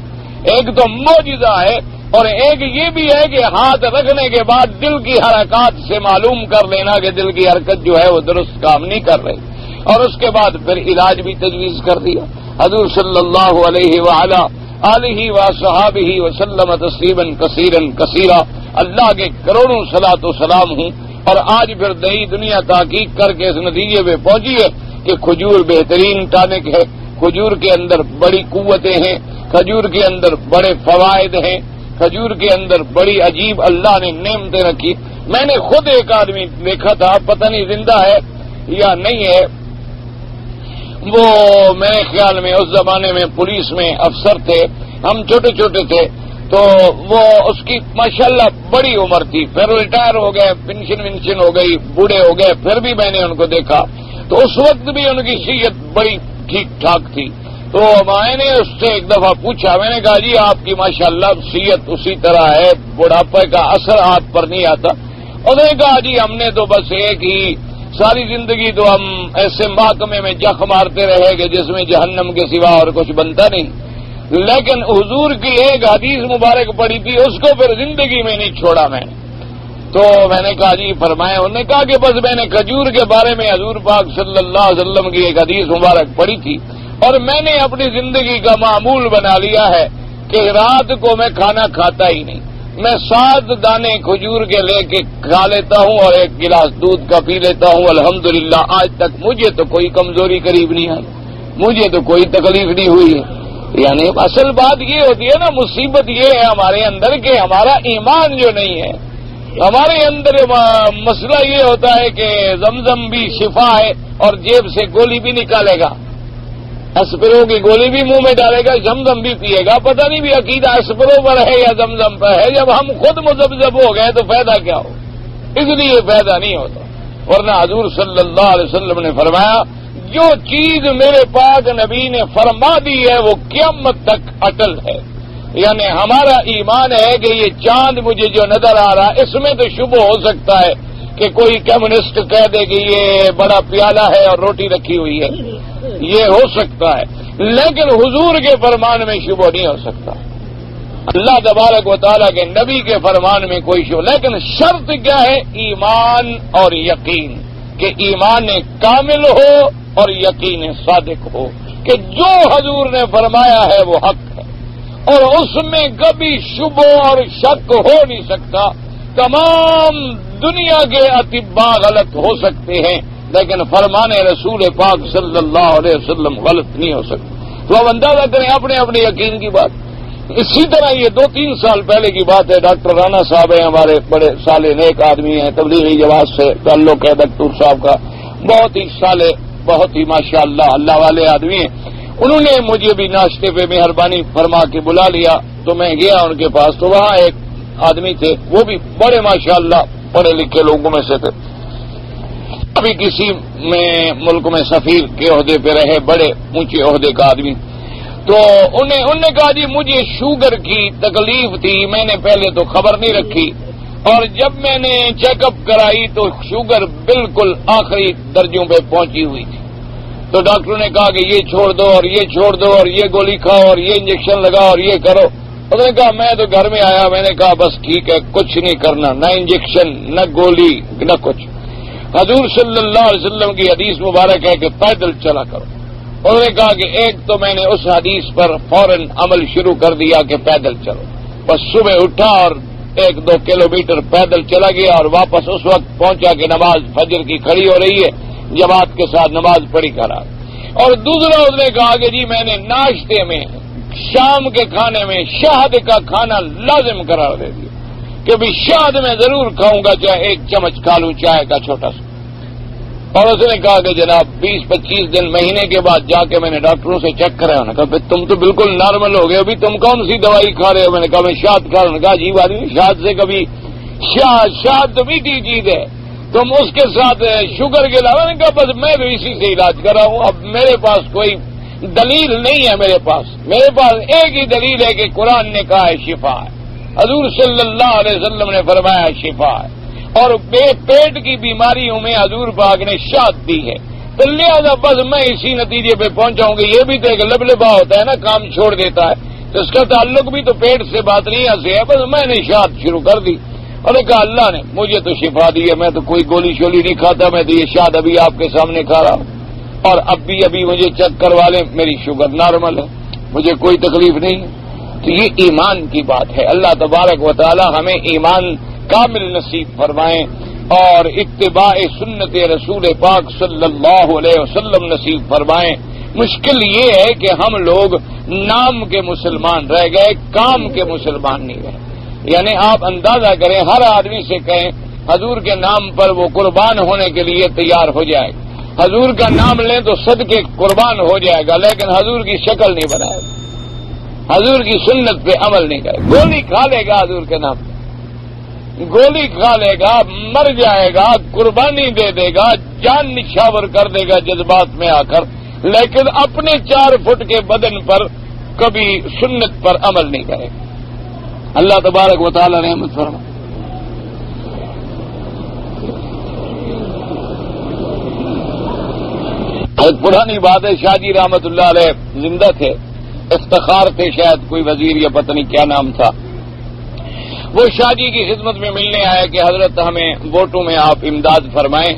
Speaker 1: ایک تو معجزہ ہے، اور ایک یہ بھی ہے کہ ہاتھ رکھنے کے بعد دل کی حرکات سے معلوم کر لینا کہ دل کی حرکت جو ہے وہ درست کام نہیں کر رہی، اور اس کے بعد پھر علاج بھی تجویز کر دیا۔ حضور صلی اللہ علیہ وآلہ آلہ وصحابہ وسلم تسلیما کثیرا، اللہ کے کروڑوں صلاۃ و سلام ہوں۔ اور آج پھر نئی دنیا تحقیق کر کے اس نتیجے پہ پہنچی ہے کہ کھجور بہترین ٹانک ہے، کھجور کے اندر بڑی قوتیں ہیں، کھجور کے اندر بڑے فوائد ہیں، کھجور کے اندر بڑی عجیب اللہ نے نعمتیں رکھی۔ میں نے خود ایک آدمی دیکھا تھا، پتہ نہیں زندہ ہے، یا نہیں ہے، وہ میرے خیال میں اس زمانے میں پولیس میں افسر تھے، ہم چھوٹے چھوٹے تھے، تو وہ اس کی ماشاءاللہ بڑی عمر تھی، پھر ریٹائر ہو گئے، پینشن ہو گئی، بوڑھے ہو گئے، پھر بھی میں نے ان کو دیکھا تو اس وقت بھی ان کی صحت بڑی ٹھیک ٹھاک تھی۔ تو میں نے اس سے ایک دفعہ پوچھا، میں نے کہا جی آپ کی ماشاءاللہ صحت اسی طرح ہے، بڑھاپے کا اثر آپ پر نہیں آتا؟ انہوں نے کہا جی ہم نے تو بس ایک ہی ساری زندگی تو ہم ایسے محکمے میں جخ مارتے رہے گے جس میں جہنم کے سوا اور کچھ بنتا نہیں، لیکن حضور کی ایک حدیث مبارک پڑی تھی، اس کو پھر زندگی میں نہیں چھوڑا میں نے۔ تو میں نے کہا جی فرمائیں؟ انہوں نے کہا کہ بس میں نے کھجور کے بارے میں حضور پاک صلی اللہ علیہ وسلم کی ایک حدیث مبارک پڑھی تھی، اور میں نے اپنی زندگی کا معمول بنا لیا ہے کہ رات کو میں کھانا کھاتا ہی نہیں، میں 7 دانے کھجور کے لے کے کھا لیتا ہوں اور 1 گلاس دودھ کا پی لیتا ہوں، الحمدللہ آج تک مجھے تو کوئی کمزوری قریب نہیں آئی، مجھے تو کوئی تکلیف نہیں ہوئی ہے۔ یعنی اصل بات یہ ہوتی ہے نا، مصیبت یہ ہے ہمارے اندر کہ ہمارا ایمان جو نہیں ہے، ہمارے اندر مسئلہ یہ ہوتا ہے کہ زمزم بھی شفا ہے اور جیب سے گولی بھی نکالے گا، اسپرو کی گولی بھی منہ میں ڈالے گا، زمزم بھی پیے گا، پتہ نہیں بھی عقیدہ اسپرو پر ہے یا زمزم پر ہے۔ جب ہم خود مذبذب ہو گئے تو فائدہ کیا ہو؟ اس لیے فائدہ نہیں ہوتا۔ ورنہ حضور صلی اللہ علیہ وسلم نے فرمایا جو چیز میرے پاک نبی نے فرما دی ہے وہ قیامت تک اٹل ہے۔ یعنی ہمارا ایمان ہے کہ یہ چاند مجھے جو نظر آ رہا ہے اس میں تو شبہ ہو سکتا ہے کہ کوئی کمیونسٹ کہہ دے کہ یہ بڑا پیالہ ہے اور روٹی رکھی ہوئی ہے، یہ ہو سکتا ہے، لیکن حضور کے فرمان میں شبہ نہیں ہو سکتا، اللہ تبارک و تعالیٰ کے نبی کے فرمان میں کوئی شبہ۔ لیکن شرط کیا ہے؟ ایمان اور یقین، کہ ایمان کامل ہو اور یقین صادق ہو کہ جو حضور نے فرمایا ہے وہ حق ہے، اور اس میں کبھی شبہ اور شک ہو نہیں سکتا۔ تمام دنیا کے اطباء غلط ہو سکتے ہیں لیکن فرمان رسول پاک صلی اللہ علیہ وسلم غلط نہیں ہو سکتا۔ تو اب اندازہ کریں اپنے اپنے یقین کی بات۔ اسی طرح یہ 2-3 سال پہلے کی بات ہے، ڈاکٹر رانا صاحب ہیں، ہمارے بڑے صالح نیک آدمی ہیں، تبلیغی جماعت سے تعلق ہے دکتور صاحب کا، بہت ہی صالح، بہت ہی ماشاءاللہ اللہ والے آدمی ہیں۔ انہوں نے مجھے بھی ناشتے پہ مہربانی فرما کے بلا لیا، تو میں گیا ان کے پاس، تو وہاں ایک آدمی تھے، وہ بھی بڑے ماشاءاللہ پڑھے لکھے لوگوں میں سے تھے، ابھی کسی میں ملک میں سفیر کے عہدے پہ رہے، بڑے اونچے عہدے کا آدمی۔ تو انہوں نے کہا جی مجھے شوگر کی تکلیف تھی، میں نے پہلے تو خبر نہیں رکھی، اور جب میں نے چیک اپ کرائی تو شوگر بالکل آخری درجوں پہ پہنچی ہوئی تھی۔ تو ڈاکٹر نے کہا کہ یہ چھوڑ دو اور یہ چھوڑ دو اور یہ گولی کھاؤ اور یہ انجیکشن لگاؤ اور یہ کرو۔ انہوں نے کہا میں تو گھر میں آیا، میں نے کہا بس ٹھیک ہے، کچھ نہیں کرنا، نہ انجیکشن نہ گولی نہ کچھ۔ حضور صلی اللہ علیہ وسلم کی حدیث مبارک ہے کہ پیدل چلا کرو۔ انہوں نے کہا کہ ایک تو میں نے اس حدیث پر فوراً عمل شروع کر دیا کہ پیدل چلو، بس صبح اٹھا اور 1-2 کلومیٹر پیدل چلا گیا اور واپس اس وقت پہنچا کہ نماز فجر کی کھڑی ہو رہی ہے، جماعت کے ساتھ نماز پڑھی کرا۔ اور دوسرا اس نے کہا کہ جی میں نے ناشتے میں شام کے کھانے میں شہد کا کھانا لازم قرار دے دیا کہ بھی شہد میں ضرور کھاؤں گا، چاہے 1 چمچ کھا لوں چائے کا چھوٹا سا۔ اور اس نے کہا کہ جناب 20-25 دن مہینے کے بعد جا کے میں نے ڈاکٹروں سے چیک کرایا، انہوں نے کہا تم تو بالکل نارمل ہو گئے، ابھی تم کون سی دوائی کھا رہے ہو؟ میں نے کہا میں شہد کھا رہا ہوں۔ کہا عجیب آدمی، شہد سے کبھی شہد تو میٹھی چیز ہے، تم اس کے ساتھ شوگر کے علاوہ۔ نے کہا بس میں بھی اسی سے علاج کر رہا ہوں، اب میرے پاس کوئی دلیل نہیں ہے، میرے پاس ایک ہی دلیل ہے کہ قرآن نے کہا ہے شفا ہے، حضور صلی اللہ علیہ وسلم نے فرمایا شفا ہے، اور پیٹ کی بیماریوں میں حضور پاک نے شاد دی ہے، تو لہذا بس میں اسی نتیجے پہ پہنچاؤں گی۔ یہ بھی تو ایک لبلبا ہوتا ہے نا، کام چھوڑ دیتا ہے، تو اس کا تعلق بھی تو پیٹ سے بات نہیں سے ہے، بس میں نے شاد شروع کر دی۔ اور کہا اللہ نے مجھے تو شفا دی ہے، میں تو کوئی گولی شولی نہیں کھاتا، میں تو یہ شاد ابھی آپ کے سامنے کھا رہا ہوں، اور اب بھی مجھے چیک کروا لیں، میری شوگر نارمل ہے، مجھے کوئی تکلیف نہیں ہے۔ تو یہ ایمان کی بات ہے۔ اللہ تبارک و تعالی ہمیں ایمان کامل نصیب فرمائیں اور اتباع سنت رسول پاک صلی اللہ علیہ وسلم نصیب فرمائیں۔ مشکل یہ ہے کہ ہم لوگ نام کے مسلمان رہ گئے، کام کے مسلمان نہیں رہے۔ یعنی آپ اندازہ کریں، ہر آدمی سے کہیں حضور کے نام پر وہ قربان ہونے کے لیے تیار ہو جائے، حضور کا نام لیں تو صدقے قربان ہو جائے گا، لیکن حضور کی شکل نہیں بنائے گا، حضور کی سنت پہ عمل نہیں کرے، گولی کھا لے گا حضور کے نام پہ، گولی کھا لے گا، مر جائے گا، قربانی دے دے گا، جان نچھاور کر دے گا جذبات میں آ کر، لیکن اپنے 4 فٹ کے بدن پر کبھی سنت پر عمل نہیں کرے گا۔ اللہ تبارک و تعالی رحمت فرمائے۔ ایک پرانی بات ہے، شاہ جی رحمت اللہ علیہ زندہ تھے، افتخار تھے، شاید کوئی وزیر یا پتہ نہیں کیا نام تھا، وہ شاہ جی کی خدمت میں ملنے آیا کہ حضرت ہمیں ووٹوں میں آپ امداد فرمائیں،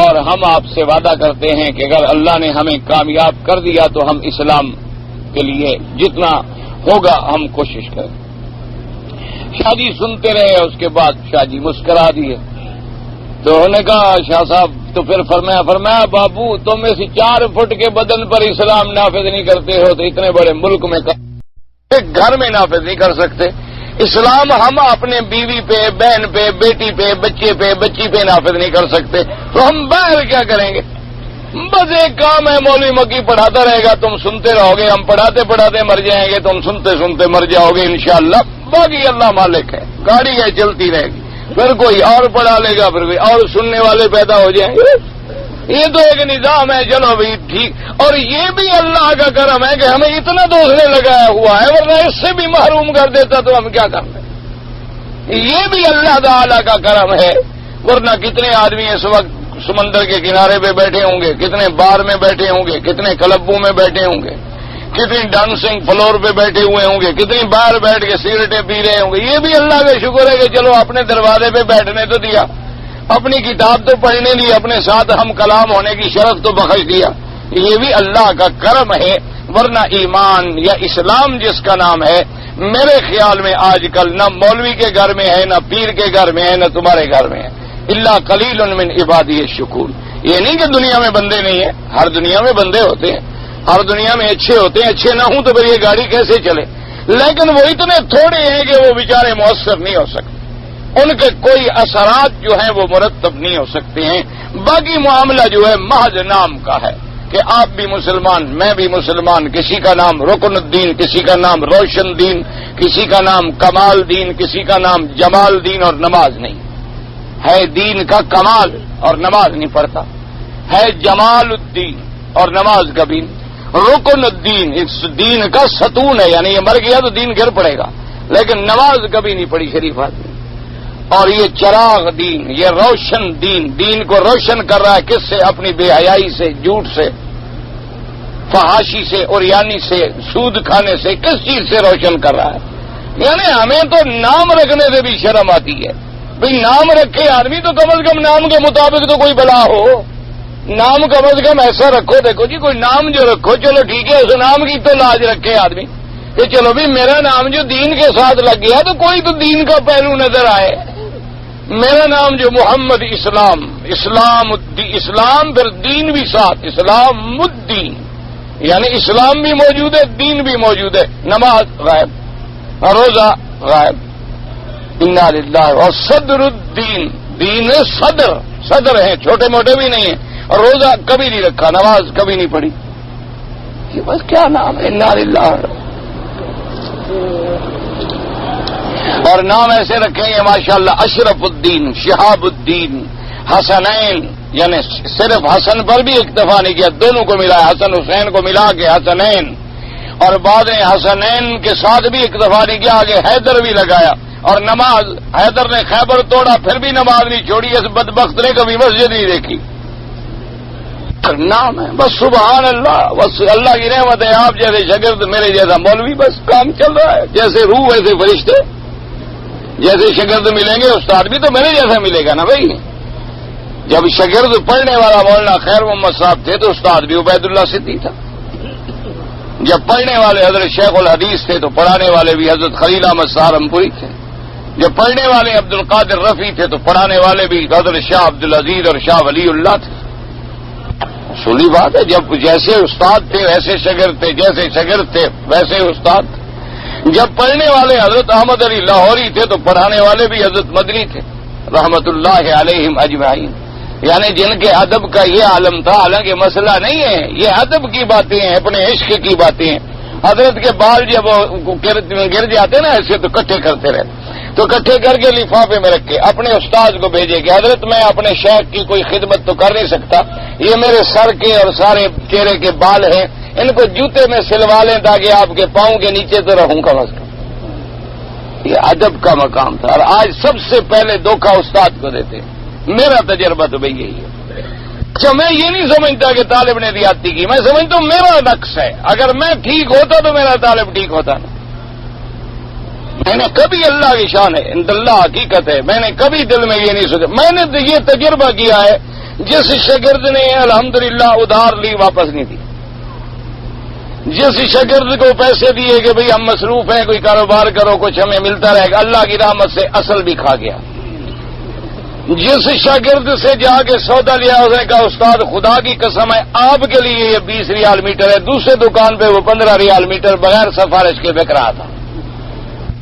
Speaker 1: اور ہم آپ سے وعدہ کرتے ہیں کہ اگر اللہ نے ہمیں کامیاب کر دیا تو ہم اسلام کے لیے جتنا ہوگا ہم کوشش کریں۔ شاہ جی سنتے رہے، اس کے بعد شاہ جی مسکرا دیے، تو انہوں نے کہا شاہ صاحب، تو پھر فرمایا بابو تم اس 4 فٹ کے بدن پر اسلام نافذ نہیں کرتے ہو تو اتنے بڑے ملک میں گھر میں نافذ نہیں کر سکتے۔ اسلام ہم اپنے بیوی پہ، بہن پہ، بیٹی پہ، بچے پہ، بچی پہ نافذ نہیں کر سکتے تو ہم باہر کیا کریں گے؟ بس ایک کام ہے، مولوی مکی پڑھاتا رہے گا، تم سنتے رہو گے، ہم پڑھاتے پڑھاتے مر جائیں گے، تم سنتے سنتے مر جاؤ گے انشاءاللہ، باقی اللہ مالک ہے، گاڑی ہے چلتی رہے گی، پھر کوئی اور پڑھا لے گا، پھر کوئی اور سننے والے پیدا ہو جائیں گے۔ یہ تو ایک نظام ہے، چلو بھائی ٹھیک، اور یہ بھی اللہ کا کرم ہے کہ ہمیں اتنا دوسرے لگایا ہوا ہے، ورنہ اس سے بھی محروم کر دیتا تو ہم کیا کرتے؟ یہ بھی اللہ تعالی کا کرم ہے، ورنہ کتنے آدمی اس وقت سمندر کے کنارے پہ بیٹھے ہوں گے، کتنے بار میں بیٹھے ہوں گے، کتنے کلبوں میں بیٹھے ہوں گے، کتنی ڈانسنگ فلور پہ بیٹھے ہوئے ہوں گے، کتنی باہر بیٹھ کے سگریٹیں پی رہے ہوں گے۔ یہ بھی اللہ کا شکر ہے کہ چلو اپنے دروازے پہ بیٹھنے تو دیا، اپنی کتاب تو پڑھنے دی، اپنے ساتھ ہم کلام ہونے کی شرف تو بخش دیا، یہ بھی اللہ کا کرم ہے، ورنہ ایمان یا اسلام جس کا نام ہے، میرے خیال میں آج کل نہ مولوی کے گھر میں ہے، نہ پیر کے گھر میں ہے، نہ تمہارے گھر میں ہے، اللہ قلیل من عبادی الشکور۔ یہ نہیں کہ دنیا میں بندے نہیں ہیں، ہر دنیا میں بندے ہوتے ہیں، ہر دنیا میں اچھے ہوتے ہیں، اچھے نہ ہوں تو پھر یہ گاڑی کیسے چلے، لیکن وہ اتنے تھوڑے ہیں کہ وہ بیچارے مؤثر نہیں ہو سکتے، ان کے کوئی اثرات جو ہیں وہ مرتب نہیں ہو سکتے ہیں۔ باقی معاملہ جو ہے محض نام کا ہے کہ آپ بھی مسلمان، میں بھی مسلمان، کسی کا نام رکن الدین، کسی کا نام روشن دین، کسی کا نام کمال دین، کسی کا نام جمال دین، اور نماز نہیں ہے، دین کا کمال اور نماز نہیں پڑھتا، ہے جمال الدین اور نماز کبھی نہیں، رکن الدین اس دین کا ستون ہے، یعنی یہ مر گیا تو دین گر پڑے گا، لیکن نماز کبھی نہیں پڑھی شریف آدمی۔ اور یہ چراغ دین، یہ روشن دین، دین کو روشن کر رہا ہے کس سے؟ اپنی بے حیائی سے، جھوٹ سے، فحاشی سے، اوریانی سے، سود کھانے سے، کس چیز سے روشن کر رہا ہے؟ یعنی ہمیں تو نام رکھنے سے بھی شرم آتی ہے، بھئی نام رکھے آدمی تو کم از کم نام کے مطابق تو کوئی بلا ہو، نام کم از کم ایسا رکھو، دیکھو جی کوئی نام جو رکھو، چلو ٹھیک ہے، اس نام کی تو لاج رکھے آدمی کہ چلو بھی میرا نام جو دین کے ساتھ لگ گیا تو کوئی تو دین کا پہلو نظر آئے، میرا نام جو محمد اسلام، اسلام پھر دین بھی ساتھ، اسلام الدین، یعنی اسلام بھی موجود ہے، دین بھی موجود ہے، نماز غائب، روزہ غائب، انا للہ، اور صدر الدین، دین صدر ہیں، چھوٹے موٹے بھی نہیں ہیں، اور روزہ کبھی نہیں رکھا، نماز کبھی نہیں پڑھی، یہ بس کیا نام ہے، انا للہ۔ اور نام ایسے رکھیں گے ماشاءاللہ، اشرف الدین، شہاب الدین، حسنین، یعنی صرف حسن پر بھی اکتفا نہیں کیا، دونوں کو ملا، حسن حسین کو ملا کے حسنین، اور بعد میں حسنین کے ساتھ بھی اکتفا نہیں کیا، آگے حیدر بھی لگایا، اور نماز، حیدر نے خیبر توڑا پھر بھی نماز نہیں چھوڑی، اس بدبخت نے کبھی مسجد نہیں دیکھی، نام ہے بس، سبحان اللہ، بس اللہ کی رحمت ہے، آپ جیسے شاگرد، میرے جیسا مولوی، بس کام چل رہا ہے، جیسے روح ویسے فرشتے، جیسے شاگرد ملیں گے استاد بھی تو میرے جیسا ملے گا نا بھائی۔ جب شاگرد پڑھنے والا مولانا خیر محمد صاحب تھے تو استاد بھی عبید اللہ صدیقی تھا، جب پڑھنے والے حضرت شیخ الحدیث تھے تو پڑھانے والے بھی حضرت خلیل احمد سہارنپوری تھے، جب پڑھنے والے عبد القادر رفیع تھے تو پڑھانے والے بھی حضرت شاہ عبد العزیز اور شاہ ولی اللہ تھے۔ اصولی بات ہے، جب جیسے استاد تھے ویسے شاگرد تھے، جیسے شاگرد تھے ویسے استاد تھے، جب پڑھنے والے حضرت احمد علی لاہوری تھے تو پڑھانے والے بھی حضرت مدنی تھے رحمت اللہ علیہم اجمعین۔ یعنی جن کے ادب کا یہ عالم تھا، حالانکہ مسئلہ نہیں ہے، یہ ادب کی باتیں ہیں، اپنے عشق کی باتیں ہیں۔ حضرت کے بال جب گر جاتے نا ایسے تو کٹھے کرتے رہتے، تو کٹھے کر کے لفافے میں رکھ کے اپنے استاد کو بھیجے کہ حضرت میں اپنے شیخ کی کوئی خدمت تو کر نہیں سکتا، یہ میرے سر کے اور سارے چہرے کے بال ہیں، ان کو جوتے میں سلوا لیں تاکہ آپ کے پاؤں کے نیچے تو رہوں کم از کم۔ یہ ادب کا مقام تھا، اور آج سب سے پہلے دھوکہ استاد کو دیتے ہیں۔ میرا تجربہ تو بھئی یہی ہے۔ اچھا، میں یہ نہیں سمجھتا کہ طالب نے زیادتی کی، میں سمجھتا ہوں میرا نقص ہے، اگر میں ٹھیک ہوتا تو میرا طالب ٹھیک ہوتا نا۔ میں نے کبھی اللہ کی شان ہے، اللہ حقیقت ہے، میں نے کبھی دل میں یہ نہیں سوچا، میں نے یہ تجربہ کیا ہے، جس شاگرد نے الحمدللہ ادھار لی واپس نہیں دی، جس شاگرد کو پیسے دیے کہ بھئی ہم مصروف ہیں، کوئی کاروبار کرو، کچھ ہمیں ملتا رہے گا، اللہ کی رحمت سے اصل بھی کھا گیا۔ جس شاگرد سے جا کے سودا لیا، اس نے کہا استاد خدا کی قسم ہے آپ کے لیے یہ 20 ریال میٹر ہے، دوسرے دکان پہ وہ 15 ریال میٹر بغیر سفارش کے بک رہا تھا۔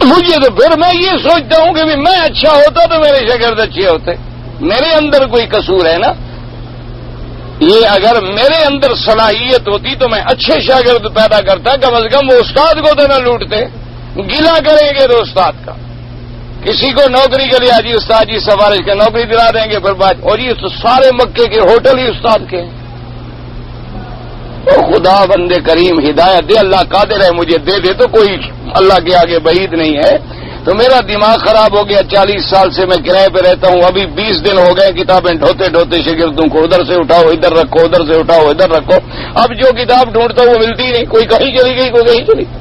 Speaker 1: مجھے تو پھر میں یہ سوچتا ہوں کہ میں اچھا ہوتا تو میرے شاگرد اچھے ہوتے، میرے اندر کوئی قصور ہے نا، یہ اگر میرے اندر صلاحیت ہوتی تو میں اچھے شاگرد پیدا کرتا، کم از کم وہ استاد کو تو نہ لوٹتے، گلا کریں گے تو استاد کا، کسی کو نوکری کے لیے جی استاد جی سفارش کا نوکری دلا دیں گے پھر بات، اور یہ تو سارے مکے کے ہوٹل ہی استاد کے ہیں۔ تو خدا بندے کریم ہدایت دے، اللہ قادر ہے مجھے دے دے تو کوئی اللہ کے آگے بعید نہیں ہے۔ تو میرا دماغ خراب ہو گیا، 40 سال سے میں کرائے پہ رہتا ہوں، ابھی 20 دن ہو گئے کتابیں ڈھوتے ڈھوتے شاگردوں کو، ادھر سے اٹھاؤ ادھر رکھو، ادھر سے اٹھاؤ ادھر رکھو، اب جو کتاب ڈھونڈتا ہوں وہ ملتی نہیں، کوئی کہیں چلی گئی کوئی کہیں چلی گئی،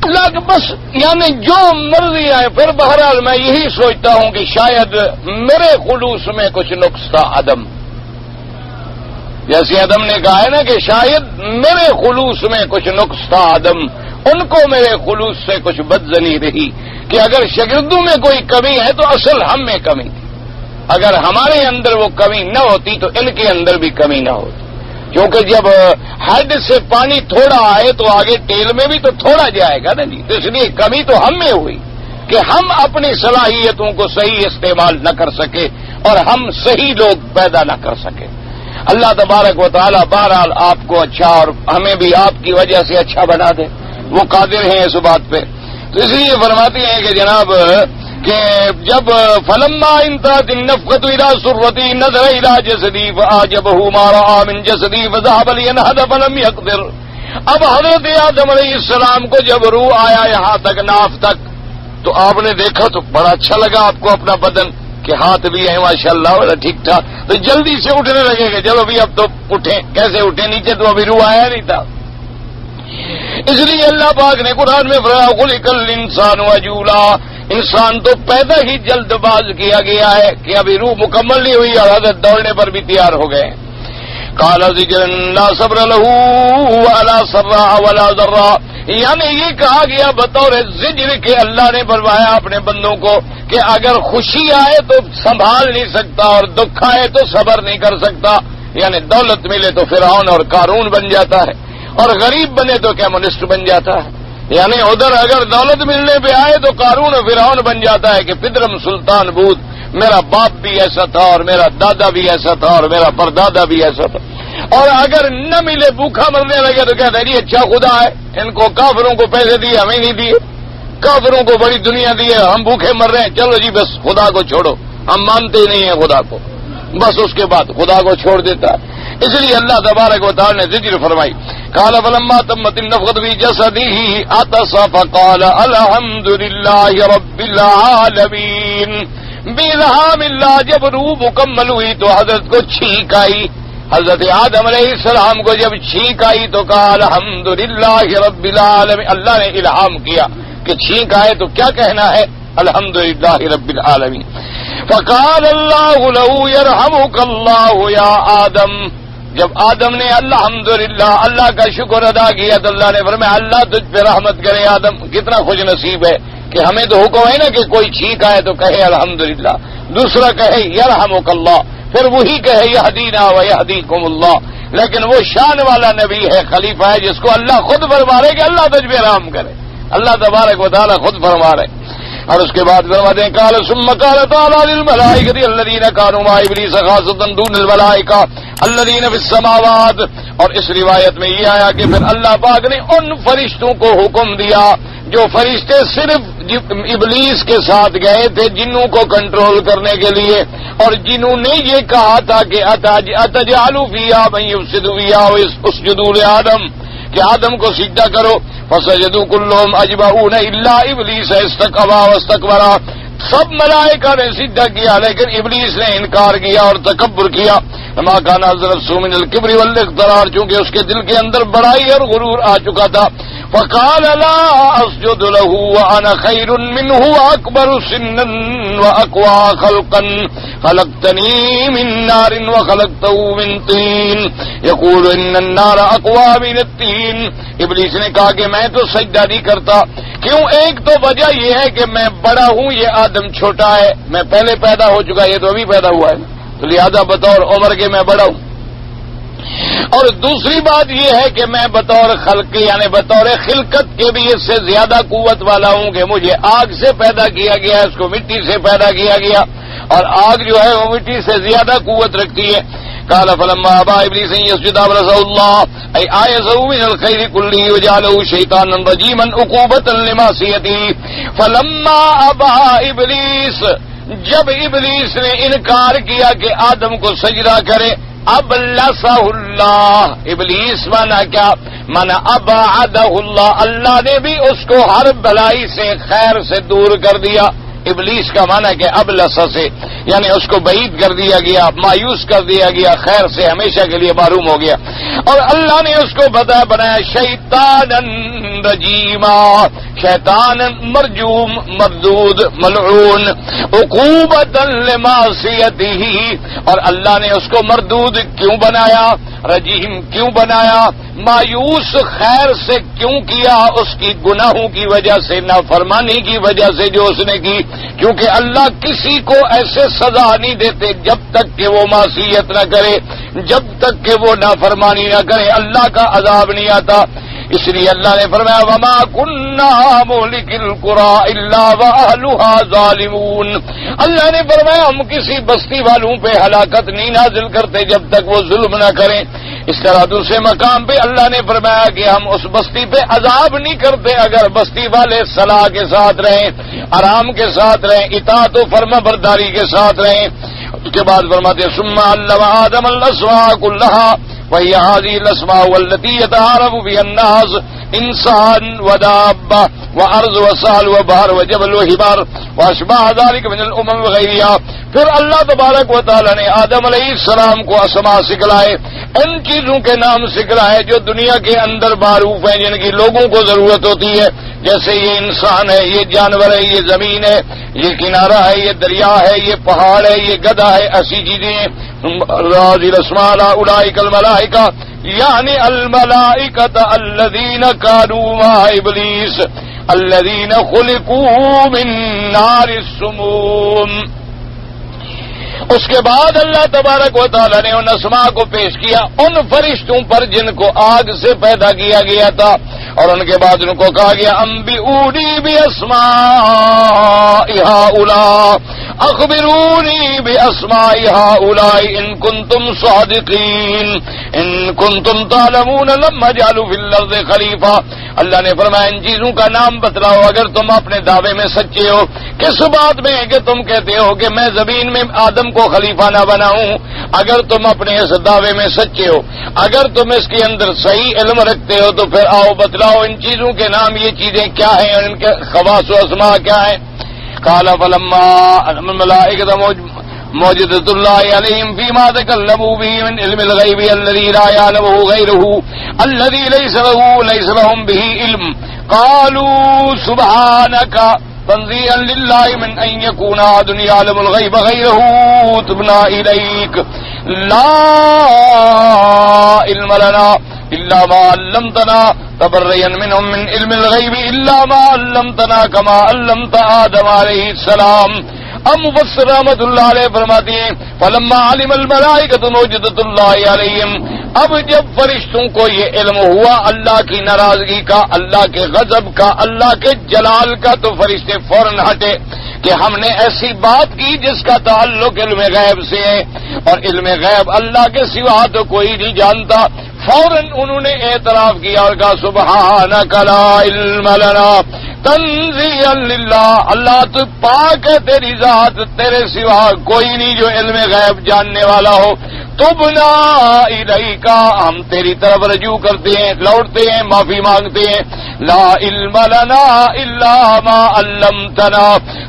Speaker 1: اللہ کے بس یعنی جو مرضی آئے۔ پھر بہرحال میں یہی سوچتا ہوں کہ شاید میرے خلوص میں کچھ نقص تھا، عدم، جیسے عدم نے کہا ہے نا کہ شاید میرے خلوص میں کچھ نقص تھا، عدم، ان کو میرے خلوص سے کچھ بدظنی رہی کہ اگر شاگردوں میں کوئی کمی ہے تو اصل ہم میں کمی تھی، اگر ہمارے اندر وہ کمی نہ ہوتی تو ان کے اندر بھی کمی نہ ہوتی، کیونکہ جب ہیڈ سے پانی تھوڑا آئے تو آگے ٹیل میں بھی تو تھوڑا جائے گا نا جی، تو اس لیے کمی تو ہم میں ہوئی کہ ہم اپنی صلاحیتوں کو صحیح استعمال نہ کر سکے اور ہم صحیح لوگ پیدا نہ کر سکے۔ اللہ تبارک و تعالی بہرحال آپ کو اچھا اور ہمیں بھی آپ کی وجہ سے اچھا بنا دے، وہ قادر ہیں اس بات پہ۔ تو اس لیے فرماتے ہیں کہ جناب کہ جب فلما انتهت النفخة الى سرتي نظر الى جسدي فاعجبه ما راى من جسدي فذهب لينهض فلم يقدر۔ اب حضرت آدم علیہ السلام کو جب روح آیا یہاں تک ناف تک تو آپ نے دیکھا تو بڑا اچھا لگا آپ کو اپنا بدن کہ ہاتھ بھی ہے ماشاءاللہ والا ٹھیک ٹھاک، تو جلدی سے اٹھنے لگے گا، چلو بھی اب تو اٹھیں، کیسے اٹھیں، نیچے تو ابھی روح آیا نہیں تھا۔ اس لیے اللہ پاک نے قرآن میں فرمایا خلق الانسان عجولا، انسان تو پیدا ہی جلد باز کیا گیا ہے کہ ابھی روح مکمل نہیں ہوئی اور حضرت دوڑنے پر بھی تیار ہو گئے۔ قال ذکر لا صبر له ولا سراء ولا ضراء، یعنی یہ کہا گیا بطور زجر کہ اللہ نے فرمایا اپنے بندوں کو کہ اگر خوشی آئے تو سنبھال نہیں سکتا اور دکھ آئے تو صبر نہیں کر سکتا، یعنی دولت ملے تو فرعون اور قارون بن جاتا ہے اور غریب بنے تو کمیونسٹ بن جاتا ہے، یعنی ادھر اگر دولت ملنے پہ آئے تو قارون اور فرعون بن جاتا ہے کہ پدرم سلطان بود، میرا باپ بھی ایسا تھا اور میرا دادا بھی ایسا تھا اور میرا پردادا بھی ایسا تھا، اور اگر نہ ملے بھوکا مرنے لگے تو کہتا ہے جی اچھا خدا ہے، ان کو کافروں کو پیسے دیے ہمیں نہیں دیے، کافروں کو بڑی دنیا دی ہے ہم بھوکے مر رہے ہیں، چلو جی بس خدا کو چھوڑو، ہم مانتے ہی نہیں ہیں خدا کو، بس اس کے بعد خدا کو چھوڑ دیتا ہے۔ اس لیے اللہ تبارک و تعالی نے ذکر فرمائی قال فلما تمت النفخة في جسده عطس فقال الحمد لله رب العالمين۔ بإلهام اللہ جب روح مکمل ہوئی تو حضرت کو چھینک آئی، حضرت آدم علیہ السلام کو جب چھینک آئی تو کہا الحمد للہ رب العالمین، اللہ نے الہام کیا کہ چھینک آئے تو کیا کہنا ہے، الحمد للہ رب العالمین۔ فقال اللہ له يرحمك اللہ یا آدم، جب آدم نے الحمدللہ اللہ کا شکر ادا کیا تو اللہ نے فرمایا اللہ تجھ پہ رحمت کرے آدم، کتنا خوش نصیب ہے کہ ہمیں تو حکم ہے نا کہ کوئی چھینک آئے تو کہے الحمدللہ، دوسرا کہے یرحمک اللہ، پھر وہی کہے یہدینا و یہدیکم اللہ، لیکن وہ شان والا نبی ہے، خلیفہ ہے جس کو اللہ خود فرما رہے کہ اللہ تجھ پہ رحم کرے، اللہ تبارک و تعالی خود فرما رہے۔ اور اس کے بعد فرماتے ہیں قال ثم قال تعالی للملائکۃ الذین كانوا مع ابلیس خاصۃ دون الملائکہ الذین فی السماوات. اور اس روایت میں یہ آیا کہ پھر اللہ پاک نے ان فرشتوں کو حکم دیا جو فرشتے صرف ابلیس کے ساتھ گئے تھے جنوں کو کنٹرول کرنے کے لیے، اور جنہوں نے یہ کہا تھا کہ اتجعل فیہا من یفسد فیہا واسجدوا لآدم، کہ آدم کو سجدہ کرو. فسجدوا کلهم اجمعون الا ابلیس استکبر واستکبر. سب ملائکہ نے سجدہ کیا لیکن ابلیس نے انکار کیا اور تکبر کیا. ما كان حضرت من الكبر والاقترار، چونکہ اس کے دل کے اندر بڑائی اور غرور آ چکا تھا. فقال لا اسجد له وانا خير منه واكبر سنا واقوى خلقا خلقتني من نار وخلقته من طين يقول ان النار اقوى من الطين. ابلیس نے کہا کہ میں تو سجدہ نہیں کرتا. کیوں؟ ایک تو وجہ یہ ہے کہ میں بڑا ہوں، یہ آدم چھوٹا ہے، میں پہلے پیدا ہو چکا، یہ تو ابھی پیدا ہوا ہے، تو لہذا بطور عمر کے میں بڑا ہوں. اور دوسری بات یہ ہے کہ میں بطور خلق یعنی بطور خلقت کے بھی اس سے زیادہ قوت والا ہوں کہ مجھے آگ سے پیدا کیا گیا، اس کو مٹی سے پیدا کیا گیا، اور آگ جو ہے وہ مٹی سے زیادہ قوت رکھتی ہے. قال فلما ابى ابلیس ان يسجد ابرزه الله اي اعيذه من الخير كله وجعله شيطانا رجيما عقوبة لمعصيته. فلما ابى ابلیس، جب ابلیس نے انکار کیا کہ آدم کو سجدہ کرے، اب لسہ اللہ، ابلیس مانا کیا؟ مانا ابعدہ اللہ، اللہ نے بھی اس کو ہر بلائی سے خیر سے دور کر دیا. ابلیس کا مانا کہ اب لسہ سے یعنی اس کو بعید کر دیا گیا، مایوس کر دیا گیا، خیر سے ہمیشہ کے لیے محروم ہو گیا. اور اللہ نے اس کو بنایا شیطانا رجیما، شیطان مرجوم، مردود، ملعون، عقوبۃ لمعصیتہ. اور اللہ نے اس کو مردود کیوں بنایا، رجیم کیوں بنایا، مایوس خیر سے کیوں کیا؟ اس کی گناہوں کی وجہ سے، نافرمانی کی وجہ سے جو اس نے کی. کیونکہ اللہ کسی کو ایسے سزا نہیں دیتے جب تک کہ وہ معصیت نہ کرے، جب تک کہ وہ نافرمانی نہ کرے اللہ کا عذاب نہیں آتا. اس لیے اللہ نے فرمایا وما كنا مهلك القرى الا واهلها ظالمون. اللہ نے فرمایا ہم کسی بستی والوں پہ ہلاکت نہیں نازل کرتے جب تک وہ ظلم نہ کریں. اس طرح دوسرے مقام پہ اللہ نے فرمایا کہ ہم اس بستی پہ عذاب نہیں کرتے اگر بستی والے صلاح کے ساتھ رہیں، آرام کے ساتھ رہیں، اطاعت و فرما برداری کے ساتھ رہیں. اس کے بعد فرماتے ہیں ثم علم آدم الاسماء كلها وهي هذه الاسماء التي يتعارف بها الناس انسان ودابة وارض وسال وبحر وجبل وحمار واشباہ ذلك من الامم وغيرها. پھر اللہ تبارک و تعالی نے آدم علیہ السلام کو اسماء سکھلائے، ان چیزوں کے نام سکھلائے جو دنیا کے اندر معروف ہیں، جن کی لوگوں کو ضرورت ہوتی ہے، جیسے یہ انسان ہے، یہ جانور ہے، یہ زمین ہے، یہ کنارہ ہے، یہ دریا ہے، یہ پہاڑ ہے، یہ گدھا ہے، ایسی چیزیں. راضی الاسماء اولئک الملائکہ یعنی الملائکۃ الذین کانوا مع ابلیس الذین خلقوا من نار السموم. اس کے بعد اللہ تبارک و تعالی نے ان اسماء کو پیش کیا ان فرشتوں پر جن کو آگ سے پیدا کیا گیا تھا، اور ان کے بعد ان کو کہا گیا انبئونی باسماء هؤلاء اخبرونی باسماء هؤلاء ان کنتم صادقین ان کنتم تعلمون لما جعلوا فی الارض خلیفہ. اللہ نے فرمایا ان چیزوں کا نام بتلاؤ اگر تم اپنے دعوے میں سچے ہو. کس بات میں کہ تم کہتے ہو کہ میں زمین میں آدم کو خلیفہ نہ بناؤں؟ اگر تم اپنے اس دعوے میں سچے ہو، اگر تم اس کے اندر صحیح علم رکھتے ہو تو پھر آؤ بتلاؤ ان چیزوں کے نام، یہ چیزیں کیا ہیں اور ان کے خواص و اسماء کیا ہیں. قال فلما الملائکۃ موجودۃ اللہ علیہم فیما تکلموا به من علم الغیب الذی لا یعلمه غیرہ الذی لیس لهم به علم قالوا سبحانک تنزیہا للہ من ان یکون احد یعلم الغیب غیرہ تبنا الیک لا علم لنا الا ما علمتنا تبرئا منهم من علم الغیب الا ما علمتنا كما علمت آدم علیہ السلام. اب مفسر رحمت اللہ علیہ فرماتے ہیں فلما علم الملائکۃ موجودۃ اللہ علیہم، اب جب فرشتوں کو یہ علم ہوا اللہ کی ناراضگی کا، اللہ کے غضب کا، اللہ کے جلال کا، تو فرشتے فوراً ہٹے کہ ہم نے ایسی بات کی جس کا تعلق علم غیب سے ہے، اور علم غیب اللہ کے سوا تو کوئی نہیں جانتا۔ فوراً انہوں نے اعتراف کیا اور کہا سبحانک لا علم لنا تنزیہا للہ، اللہ تو پاک ہے تیری ذات، تیرے سوا کوئی نہیں جو علم غیب جاننے والا ہو۔ تبنا الیک، ہم تیری طرف رجوع کرتے ہیں، لوٹتے ہیں، معافی مانگتے ہیں۔ لا علم لنا الا ما علمتنا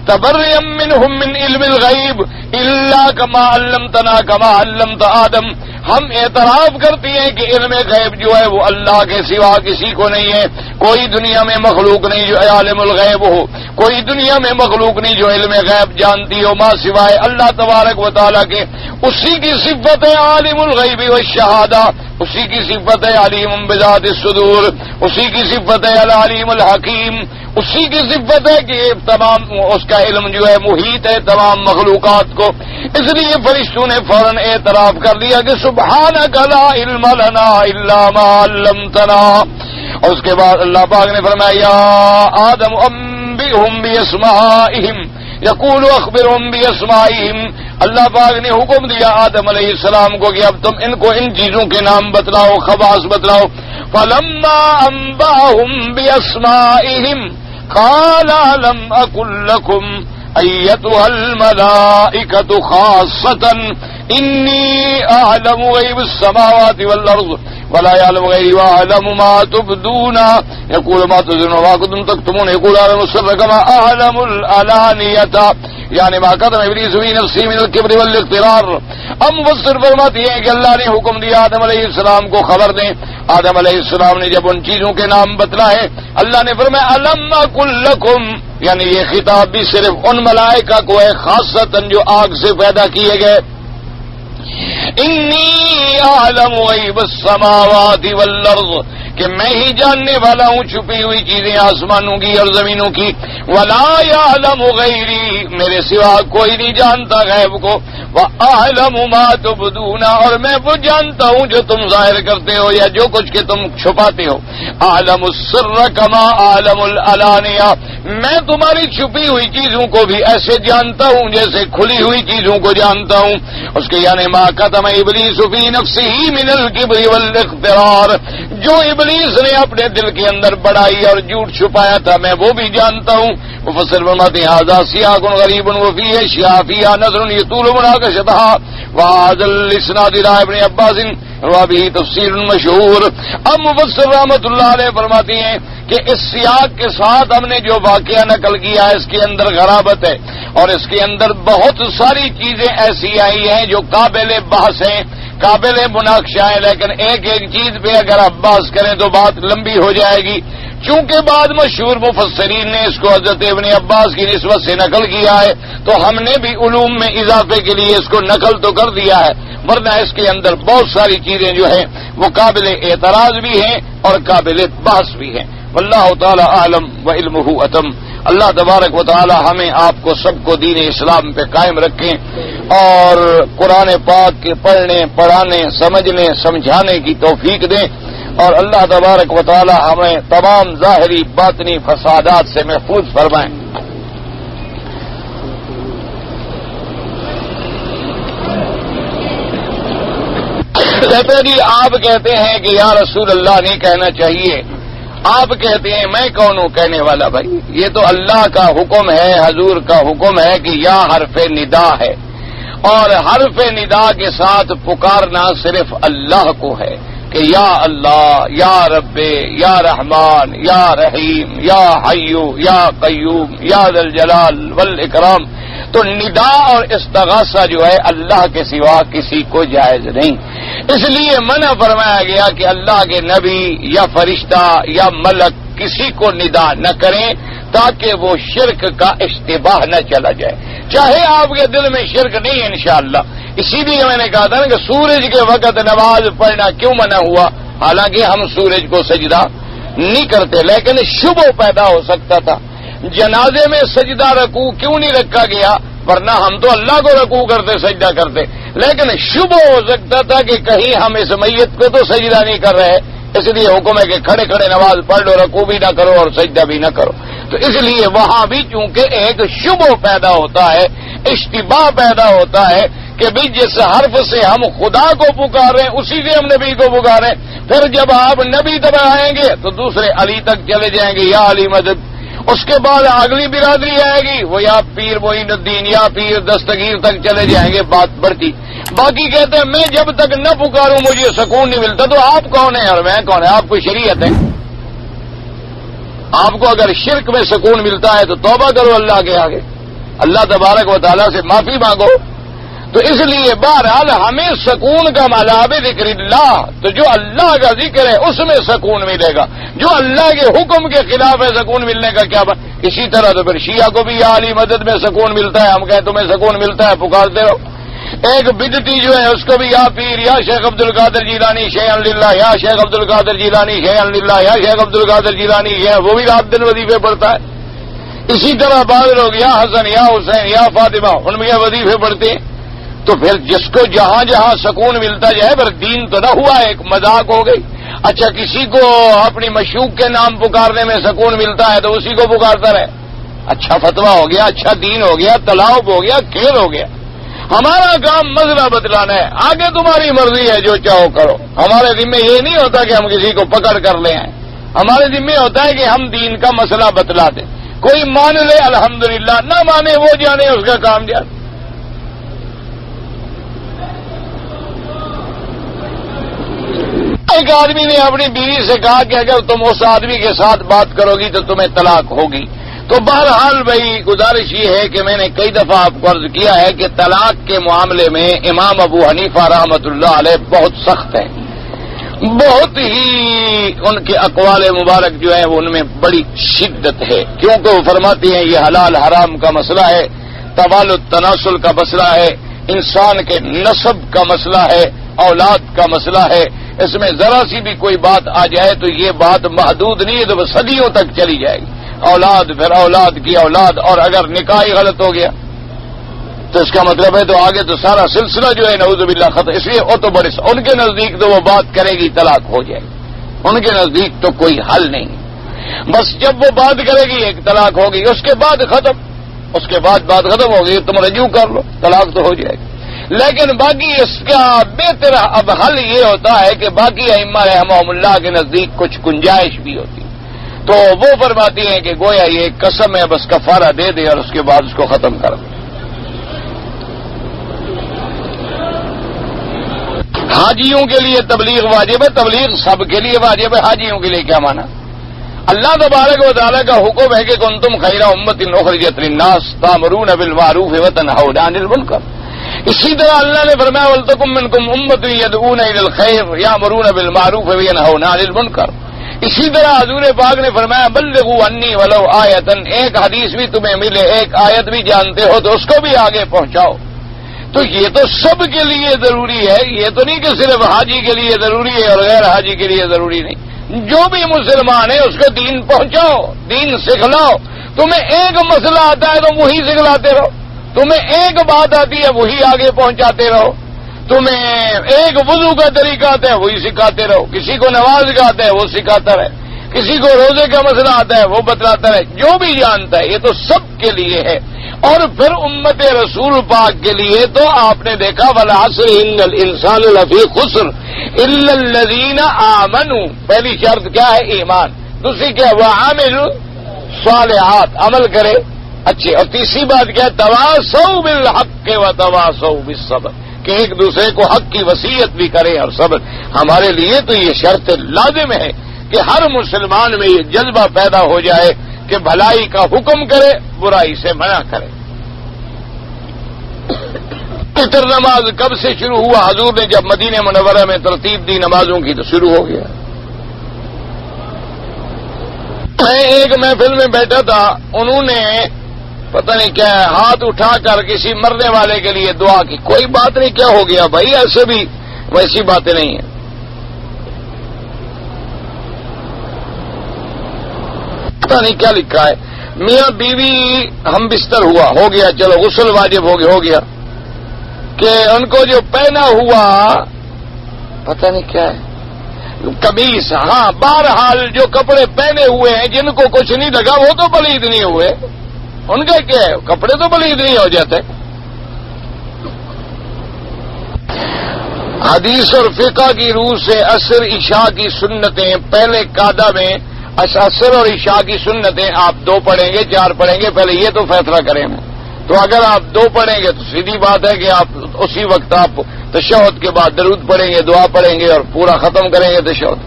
Speaker 1: تبرئا منهم من علم الغیب الا كما علمتنا كما علمت آدم۔ ہم اعتراف کرتے ہیں کہ علم غیب جو ہے وہ اللہ کے سوا کسی کو نہیں ہے، کوئی دنیا میں مخلوق نہیں جو عالم الغیب ہو، کوئی دنیا میں مخلوق نہیں جو علم غیب جانتی ہو ماں سوائے اللہ تبارک و تعالیٰ کے۔ اسی کی صفت ہے عالم الغیب والشہادہ، اسی کی صفت ہے علیم بذات الصدور، اسی کی صفت ہے العلیم الحکیم، اسی کی صفت ہے کہ تمام اس کا علم جو ہے محیط ہے تمام مخلوقات کو۔ اس لیے فرشتوں نے فوراً اعتراف کر دیا کہ سبحانک لا علم لنا الا ما علمتنا۔ اور اس کے بعد اللہ پاک نے فرمایا یا آدم انبئہم باسمائہم یقول اخبرہم باسمائہم، اللہ پاک نے حکم دیا آدم علیہ السلام کو کہ اب تم ان کو ان چیزوں کے نام بتلاؤ، خواص بتلاؤ۔ فلما انبأہم باسمائہم قال لم اقل لكم ایتها الملائکۃ خاصۃ انی اعلم غیب السماوات والارض ولا يعلم غیبی واعلم ما تبدون یقول ما تظنون وما كنتم تكتمون یقول اعلم السر كما اعلم العلانیۃ، یعنی ما قدم ابلیس فی نفسی من الکبر والاغترار۔ اب مفسر فرماتے ہیں کہ اللہ نے حکم دیا آدم علیہ السلام کو خبر دیں۔ آدم علیہ السلام نے جب ان چیزوں کے نام بتلائے، اللہ نے فرمایا الم اقل لکم، یعنی یہ خطاب بھی صرف ان ملائکہ کو ہے خاصتاً جو آگ سے پیدا کیے گئے۔ انی اعلم غیب السماوات والارض، کہ میں ہی جاننے والا ہوں چھپی ہوئی چیزیں آسمانوں کی اور زمینوں کی۔ ولا یعلم غیری، میرے سوا کوئی نہیں جانتا غیب کو۔ واعلم ما تبدون، اور میں وہ جانتا ہوں جو تم ظاہر کرتے ہو یا جو کچھ کہ تم چھپاتے ہو۔ اعلم السر کما اعلم العلانیہ، میں تمہاری چھپی ہوئی چیزوں کو بھی ایسے جانتا ہوں جیسے کھلی ہوئی چیزوں کو جانتا ہوں۔ اس کے یعنی ما قدم ابلیس فی نفسہ من الکبر والاغترار، جو ابلیس نے اپنے دل کے اندر بڑائی اور جھوٹ چھپایا تھا میں وہ بھی جانتا ہوں۔ مفسر فرماتے ہیں ھذا سیاق غریب وفیہ اشیاء فیہا نظر یطول مناقشتھا وھذا الاسناد الى ابن عباس وبہ تفسیر مشہور۔ اب مفسر رحمۃ اللہ علیہ فرماتے ہیں کہ اس سیاق کے ساتھ ہم نے جو واقعہ نقل کیا ہے اس کے اندر غرابت ہے، اور اس کے اندر بہت ساری چیزیں ایسی آئی ہیں جو قابل بحث ہیں، قابل مناقشہ ہے، لیکن ایک ایک چیز پہ اگر آپ بحث کریں تو بات لمبی ہو جائے گی۔ چونکہ بعد مشہور مفسرین نے اس کو حضرت ابن عباس کی نسبت سے نقل کیا ہے تو ہم نے بھی علوم میں اضافے کے لیے اس کو نقل تو کر دیا ہے، ورنہ اس کے اندر بہت ساری چیزیں جو ہیں وہ قابل اعتراض بھی ہیں اور قابل بحث بھی ہیں۔ واللہ تعالی اعلم وعلمہ اتم۔ اللہ تبارک و تعالی ہمیں آپ کو سب کو دین اسلام پہ قائم رکھیں اور قرآن پاک کے پڑھنے، پڑھانے، سمجھنے، سمجھانے کی توفیق دیں، اور اللہ تبارک و تعالی ہمیں تمام ظاہری باطنی فسادات سے محفوظ فرمائیں۔ کہتے جی آپ کہتے ہیں کہ یا رسول اللہ نہیں کہنا چاہیے، آپ کہتے ہیں میں کون ہوں کہنے والا؟ بھائی یہ تو اللہ کا حکم ہے، حضور کا حکم ہے کہ یا حرف ندا ہے، اور حرف ندا کے ساتھ پکارنا صرف اللہ کو ہے کہ یا اللہ، یا رب، یا رحمان، یا رحیم، یا حیو، یا قیوم، یا ذی الجلال والاکرام۔ تو ندا اور استغاثہ جو ہے اللہ کے سوا کسی کو جائز نہیں، اس لیے منع فرمایا گیا کہ اللہ کے نبی یا فرشتہ یا ملک کسی کو ندا نہ کریں تاکہ وہ شرک کا اشتباہ نہ چلا جائے، چاہے آپ کے دل میں شرک نہیں ہے انشاءاللہ۔ اسی لیے میں نے کہا تھا نا کہ سورج کے وقت نماز پڑھنا کیوں منع ہوا، حالانکہ ہم سورج کو سجدہ نہیں کرتے لیکن شبہ پیدا ہو سکتا تھا۔ جنازے میں سجدہ رکوع کیوں نہیں رکھا گیا، ورنہ ہم تو اللہ کو رکوع کرتے، سجدہ کرتے، لیکن شبہ ہو سکتا تھا کہ کہیں ہم اس میت کو تو سجدہ نہیں کر رہے، اس لیے حکم ہے کہ کھڑے کھڑے نماز پڑھ لو، رکوع بھی نہ کرو اور سجدہ بھی نہ کرو۔ تو اس لیے وہاں بھی چونکہ ایک شبہ پیدا ہوتا ہے، اشتباہ پیدا ہوتا ہے کہ بھئی جس حرف سے ہم خدا کو پکاریں اسی سے ہم نبی کو پکاریں، پھر جب آپ نبی تک آئیں گے تو دوسرے علی تک چلے جائیں گے، یا علی مدد۔ اس کے بعد اگلی برادری آئے گی، وہ یا پیر معین الدین یا پیر دستگیر تک چلے جائیں گے، بات بڑھتی۔ باقی کہتے ہیں میں جب تک نہ پکاروں مجھے سکون نہیں ملتا۔ تو آپ کون ہیں اور میں کون ہے؟ آپ کو شریعت ہے؟ آپ کو اگر شرک میں سکون ملتا ہے تو توبہ کرو اللہ کے آگے، اللہ تبارک و تعالیٰ سے معافی مانگو۔ تو اس لیے بہرحال ہمیں سکون کا ملاب ذکر اللہ، تو جو اللہ کا ذکر ہے اس میں سکون ملے گا، جو اللہ کے حکم کے خلاف ہے سکون ملنے کا کیا بات؟ اسی طرح تو پھر شیعہ کو بھی یا علی مدد میں سکون ملتا ہے، ہم کہیں تمہیں سکون ملتا ہے پکارتے رہو۔ ایک بدعتی جو ہے اس کو بھی یا پیر یا شیخ عبد القادر جیلانی شیئا للہ، یا شیخ عبد القادر جیلانی شیئا للہ، یا شیخ عبد القادر جیلانی وہ بھی رات دن وظیفے پڑھتا ہے۔ اسی طرح بعض لوگ یا حسن یا حسین یا فاطمہ ان میں وظیفے پڑھتے ہیں۔ تو پھر جس کو جہاں جہاں سکون ملتا جائے، پر دین تو نہ ہوا، ایک مذاق ہو گئی۔ اچھا کسی کو اپنی مشوق کے نام پکارنے میں سکون ملتا ہے تو اسی کو پکارتا رہے، اچھا فتویٰ ہو گیا، اچھا دین ہو گیا، تلاوب ہو گیا، کھیل ہو گیا۔ ہمارا کام مسئلہ بتلانا ہے، آگے تمہاری مرضی ہے جو چاہو کرو۔ ہمارے ذمہ یہ نہیں ہوتا کہ ہم کسی کو پکڑ کر لے آئیں، ہمارے ذمہ ہوتا ہے کہ ہم دین کا مسئلہ بتلا دیں۔ کوئی مان لے الحمدللہ، نہ مانے وہ جانے، اس کا کام جانے۔ ایک آدمی نے اپنی بیوی سے کہا کہ اگر تم اس آدمی کے ساتھ بات کرو گی تو تمہیں طلاق ہوگی۔ تو بہرحال بھائی گزارش یہ ہے کہ میں نے کئی دفعہ آپ کو عرض کیا ہے کہ طلاق کے معاملے میں امام ابو حنیفہ رحمۃ اللہ علیہ بہت سخت ہیں، بہت ہی ان کے اقوال مبارک جو ہیں وہ ان میں بڑی شدت ہے، کیونکہ وہ فرماتے ہیں یہ حلال حرام کا مسئلہ ہے، توالد تناسل کا مسئلہ ہے، انسان کے نسب کا مسئلہ ہے، اولاد کا مسئلہ ہے۔ اس میں ذرا سی بھی کوئی بات آ جائے تو یہ بات محدود نہیں ہے، تو وہ صدیوں تک چلی جائے گی، اولاد پھر اولاد کی اولاد، اور اگر نکاح غلط ہو گیا تو اس کا مطلب ہے تو آگے تو سارا سلسلہ جو ہے نعوذ باللہ ختم۔ اس لیے وہ تو بڑے ان کے نزدیک تو وہ بات کرے گی طلاق ہو جائے گی، ان کے نزدیک تو کوئی حل نہیں، بس جب وہ بات کرے گی ایک طلاق ہوگی، اس کے بعد ختم، اس کے بعد بات ختم ہوگی، تم رجوع کر لو، طلاق تو ہو جائے گی۔ لیکن باقی اس کا بہتر اب حل یہ ہوتا ہے کہ باقی ائمہ رحمہم اللہ کے نزدیک کچھ گنجائش بھی ہوتی، تو وہ فرماتی ہیں کہ گویا یہ ایک قسم ہے، بس کفارہ دے دے اور اس کے بعد اس کو ختم کر دے۔ حاجیوں کے لیے تبلیغ واجب ہے، تبلیغ سب کے لیے واجب ہے، حاجیوں کے لیے کیا مانا؟ اللہ تبارک و تعالیٰ کا حکم ہے کہ کنتم خیر امۃ اخرجت للناس تأمرون بالمعروف وتنہون عن المنکر۔ اسی طرح اللہ نے فرمایا وَلْتَكُن مِّنكُمْ أُمَّةٌ يَدْعُونَ إِلَى الْخَيْرِ يَأْمُرُونَ بِالْمَعْرُوفِ وَيَنْهَوْنَ عَنِ الْمُنكَرِ۔ اسی طرح حضور پاک نے فرمایا بلغوا عنی ولو آیۃ، ایک حدیث بھی تمہیں ملے، ایک آیت بھی جانتے ہو تو اس کو بھی آگے پہنچاؤ۔ تو یہ تو سب کے لیے ضروری ہے، یہ تو نہیں کہ صرف حاجی کے لیے ضروری ہے اور غیر حاجی کے لیے ضروری نہیں۔ جو بھی مسلمان ہے اس کو دین پہنچاؤ، دین سکھلاؤ۔ تمہیں ایک مسئلہ آتا ہے تو وہی سکھلاتے رہو، تمہیں ایک بات آتی ہے وہی آگے پہنچاتے رہو، تمہیں ایک وضو کا طریقہ آتا ہے وہی سکھاتے رہو، کسی کو نماز کا آتا ہے وہ سکھاتا رہے، کسی کو روزے کا مسئلہ آتا ہے وہ بتلاتا رہے، جو بھی جانتا ہے۔ یہ تو سب کے لیے ہے۔ اور پھر امت رسول پاک کے لیے تو آپ نے دیکھا والعصر ان الانسان لفی خسر الا الذین آمنوا، پہلی شرط کیا ہے؟ ایمان، دوسری کیا ہے؟ وعملوا الصالحات، عمل کرے اچھے، اور تیسری بات کیا ہے؟ تواصوا بالحق وتواصوا بالصبر، کہ ایک دوسرے کو حق کی وصیت بھی کرے اور صبر۔ ہمارے لیے تو یہ شرط لازم ہے کہ ہر مسلمان میں یہ جذبہ پیدا ہو جائے کہ بھلائی کا حکم کرے، برائی سے منع کرے۔ فطر نماز کب سے شروع ہوا؟ حضور نے جب مدینہ منورہ میں ترتیب دی نمازوں کی تو شروع ہو گیا۔ میں ایک محفل میں بیٹھا تھا، انہوں نے پتہ نہیں کیا ہاتھ اٹھا کر کسی مرنے والے کے لیے دعا کی۔ کوئی بات نہیں، کیا ہو گیا بھائی؟ ایسے بھی ویسی باتیں نہیں ہیں۔ پتہ نہیں کیا لکھا ہے، میاں بیوی ہم بستر ہو گیا، چلو غسل واجب ہو گیا، کہ ان کو جو پہنا ہوا پتہ نہیں کیا ہے قمیص، ہاں بہرحال جو کپڑے پہنے ہوئے ہیں جن کو کچھ نہیں لگا وہ تو پلید نہیں ہوئے، ان کا کیا ہے، کپڑے تو پلید نہیں ہو جاتے۔ حدیث اور فقہ کی روح سے عصر عشاء کی سنتیں پہلے قعدہ میں عصر اور عشاء کی سنتیں آپ 2 پڑھیں گے 4 پڑھیں گے، پہلے یہ تو فیصلہ کریں ہم۔ تو اگر آپ 2 پڑھیں گے تو سیدھی بات ہے کہ آپ اسی وقت آپ تشہد کے بعد درود پڑھیں گے، دعا پڑھیں گے اور پورا ختم کریں گے تشہد۔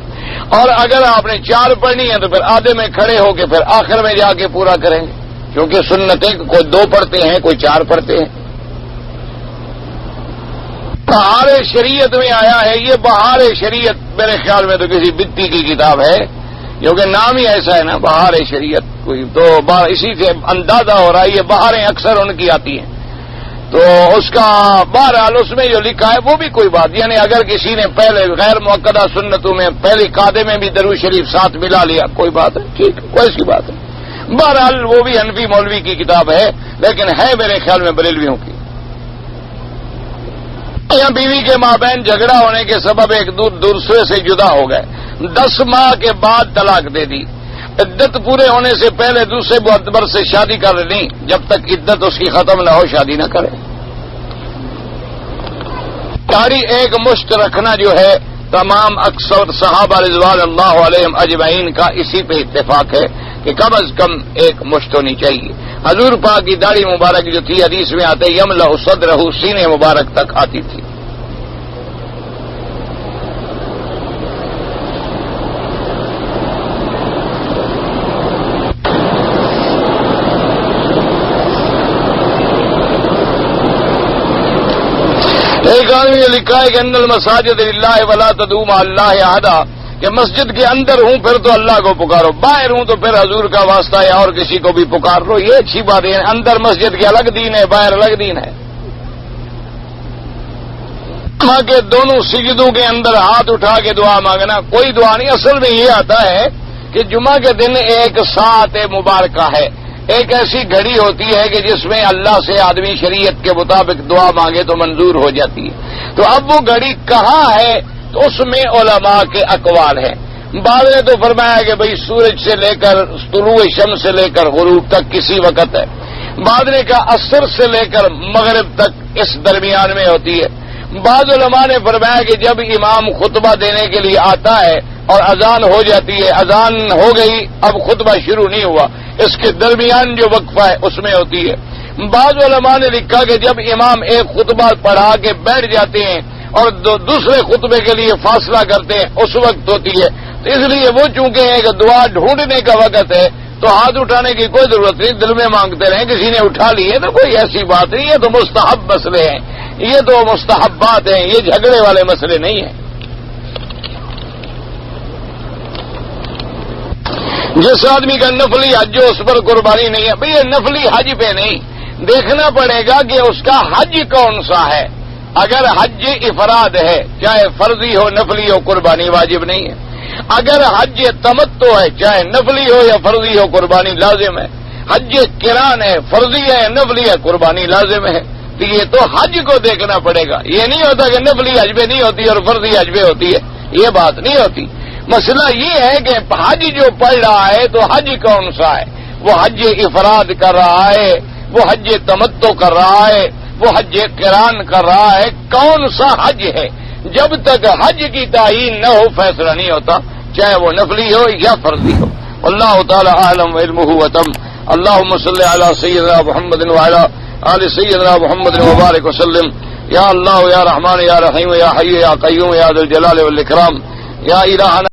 Speaker 1: اور اگر آپ نے 4 پڑھنی ہے تو پھر آدھے میں کھڑے ہو کے پھر آخر میں جا کے پورا کریں گے، کیونکہ سنتیں کوئی 2 پڑھتے ہیں کوئی 4 پڑھتے ہیں۔ بہار شریعت میں آیا ہے، یہ بہار شریعت میرے خیال میں تو کسی بتی کی کتاب ہے، کیونکہ نام ہی ایسا ہے نا بہار شریعت، کوئی تو اسی سے اندازہ ہو رہا ہے یہ بہاریں اکثر ان کی آتی ہیں۔ تو اس کا بہرحال اس میں جو لکھا ہے وہ بھی کوئی بات، یعنی اگر کسی نے پہلے غیر مؤکدہ سنتوں میں پہلی قعدے میں بھی درود شریف ساتھ ملا لیا کوئی بات ہے، ٹھیک ہے، کوئی ایسی بات ہے۔ بہرحال وہ بھی حنفی مولوی کی کتاب ہے، لیکن ہے میرے خیال میں بریلویوں کی۔ یا بیوی کے مابین جھگڑا ہونے کے سبب ایک دوسرے سے جدا ہو گئے، 10 ماہ کے بعد طلاق دے دی، عدت پورے ہونے سے پہلے دوسرے معتبر سے شادی کر لیں، جب تک عدت اس کی ختم نہ ہو شادی نہ کرے۔ داڑھی ایک مشت رکھنا جو ہے تمام اکثر صحابہ رضوان اللہ علیہم اجمعین کا اسی پہ اتفاق ہے کہ کم از کم ایک مشت ہونی چاہیے۔ حضور پاک کی داڑھی مبارک جو تھی حدیث میں آتے یملأ صدرہ، سینے مبارک تک آتی تھی۔ ایک آدمی نے لکھا ہے کہ ان المساجد للہ ولا تدعوا مع اللہ احدا، کہ مسجد کے اندر ہوں پھر تو اللہ کو پکارو، باہر ہوں تو پھر حضور کا واسطہ یا اور کسی کو بھی پکار لو، یہ اچھی بات ہے۔ اندر مسجد کے الگ دین ہے، باہر الگ دین ہے۔ ماں کے دونوں سجدوں کے اندر ہاتھ اٹھا کے دعا مانگنا کوئی دعا نہیں، اصل میں یہ آتا ہے کہ جمعہ کے دن ایک ساعت مبارکہ ہے، ایک ایسی گھڑی ہوتی ہے کہ جس میں اللہ سے آدمی شریعت کے مطابق دعا مانگے تو منظور ہو جاتی ہے۔ تو اب وہ گھڑی کہاں ہے تو اس میں علماء کے اقوال ہیں۔ بعض نے تو فرمایا کہ بھئی سورج سے لے کر طلوع شمس سے لے کر غروب تک کسی وقت ہے، بعض نے کہا عصر سے لے کر مغرب تک اس درمیان میں ہوتی ہے، بعض علماء نے فرمایا کہ جب امام خطبہ دینے کے لیے آتا ہے اور اذان ہو جاتی ہے، اذان ہو گئی اب خطبہ شروع نہیں ہوا، اس کے درمیان جو وقفہ ہے اس میں ہوتی ہے۔ بعض علماء نے لکھا کہ جب امام ایک خطبہ پڑھا کے بیٹھ جاتے ہیں اور دوسرے خطبے کے لیے فاصلہ کرتے ہیں اس وقت ہوتی ہے۔ تو اس لیے وہ چونکہ ایک دعا ڈھونڈنے کا وقت ہے تو ہاتھ اٹھانے کی کوئی ضرورت نہیں، دل میں مانگتے رہیں، کسی نے اٹھا لیے تو کوئی ایسی بات نہیں، یہ تو مستحب مسئلے ہیں، یہ تو مستحبات ہیں، یہ جھگڑے والے مسئلے نہیں ہیں۔ جس آدمی کا نفلی حج ہو اس پر قربانی نہیں ہے، بھئی یہ نفلی حج پہ نہیں، دیکھنا پڑے گا کہ اس کا حج کون سا ہے۔ اگر حج افراد ہے چاہے فرضی ہو نفلی ہو قربانی واجب نہیں ہے، اگر حج تمتع ہے چاہے نفلی ہو یا فرضی ہو قربانی لازم ہے، حج قران ہے فرضی ہے نفلی ہے قربانی لازم ہے۔ تو یہ تو حج کو دیکھنا پڑے گا، یہ نہیں ہوتا کہ نفلی حج پہ نہیں ہوتی اور فرضی حج پہ ہوتی ہے، یہ بات نہیں ہوتی۔ مسئلہ یہ ہے کہ حج جو پڑھ رہا ہے تو حج کون سا ہے، وہ حج افراد کر رہا ہے، وہ حج تمتع کر رہا ہے، وہ حج قران کر رہا ہے، کون سا حج ہے۔ جب تک حج کی تعین نہ ہو فیصلہ نہیں ہوتا، چاہے وہ نفلی ہو یا فرضی ہو۔ اللہ تعالی اعلم علمہ وتم۔ اللهم صل علی سیدنا محمد وعلی آل سیدنا محمد وبارک وسلم۔ یا اللہ یا رحمان یا رحیم یا حی یا قیوم یا ذی الجلال والاکرام، یا الہنا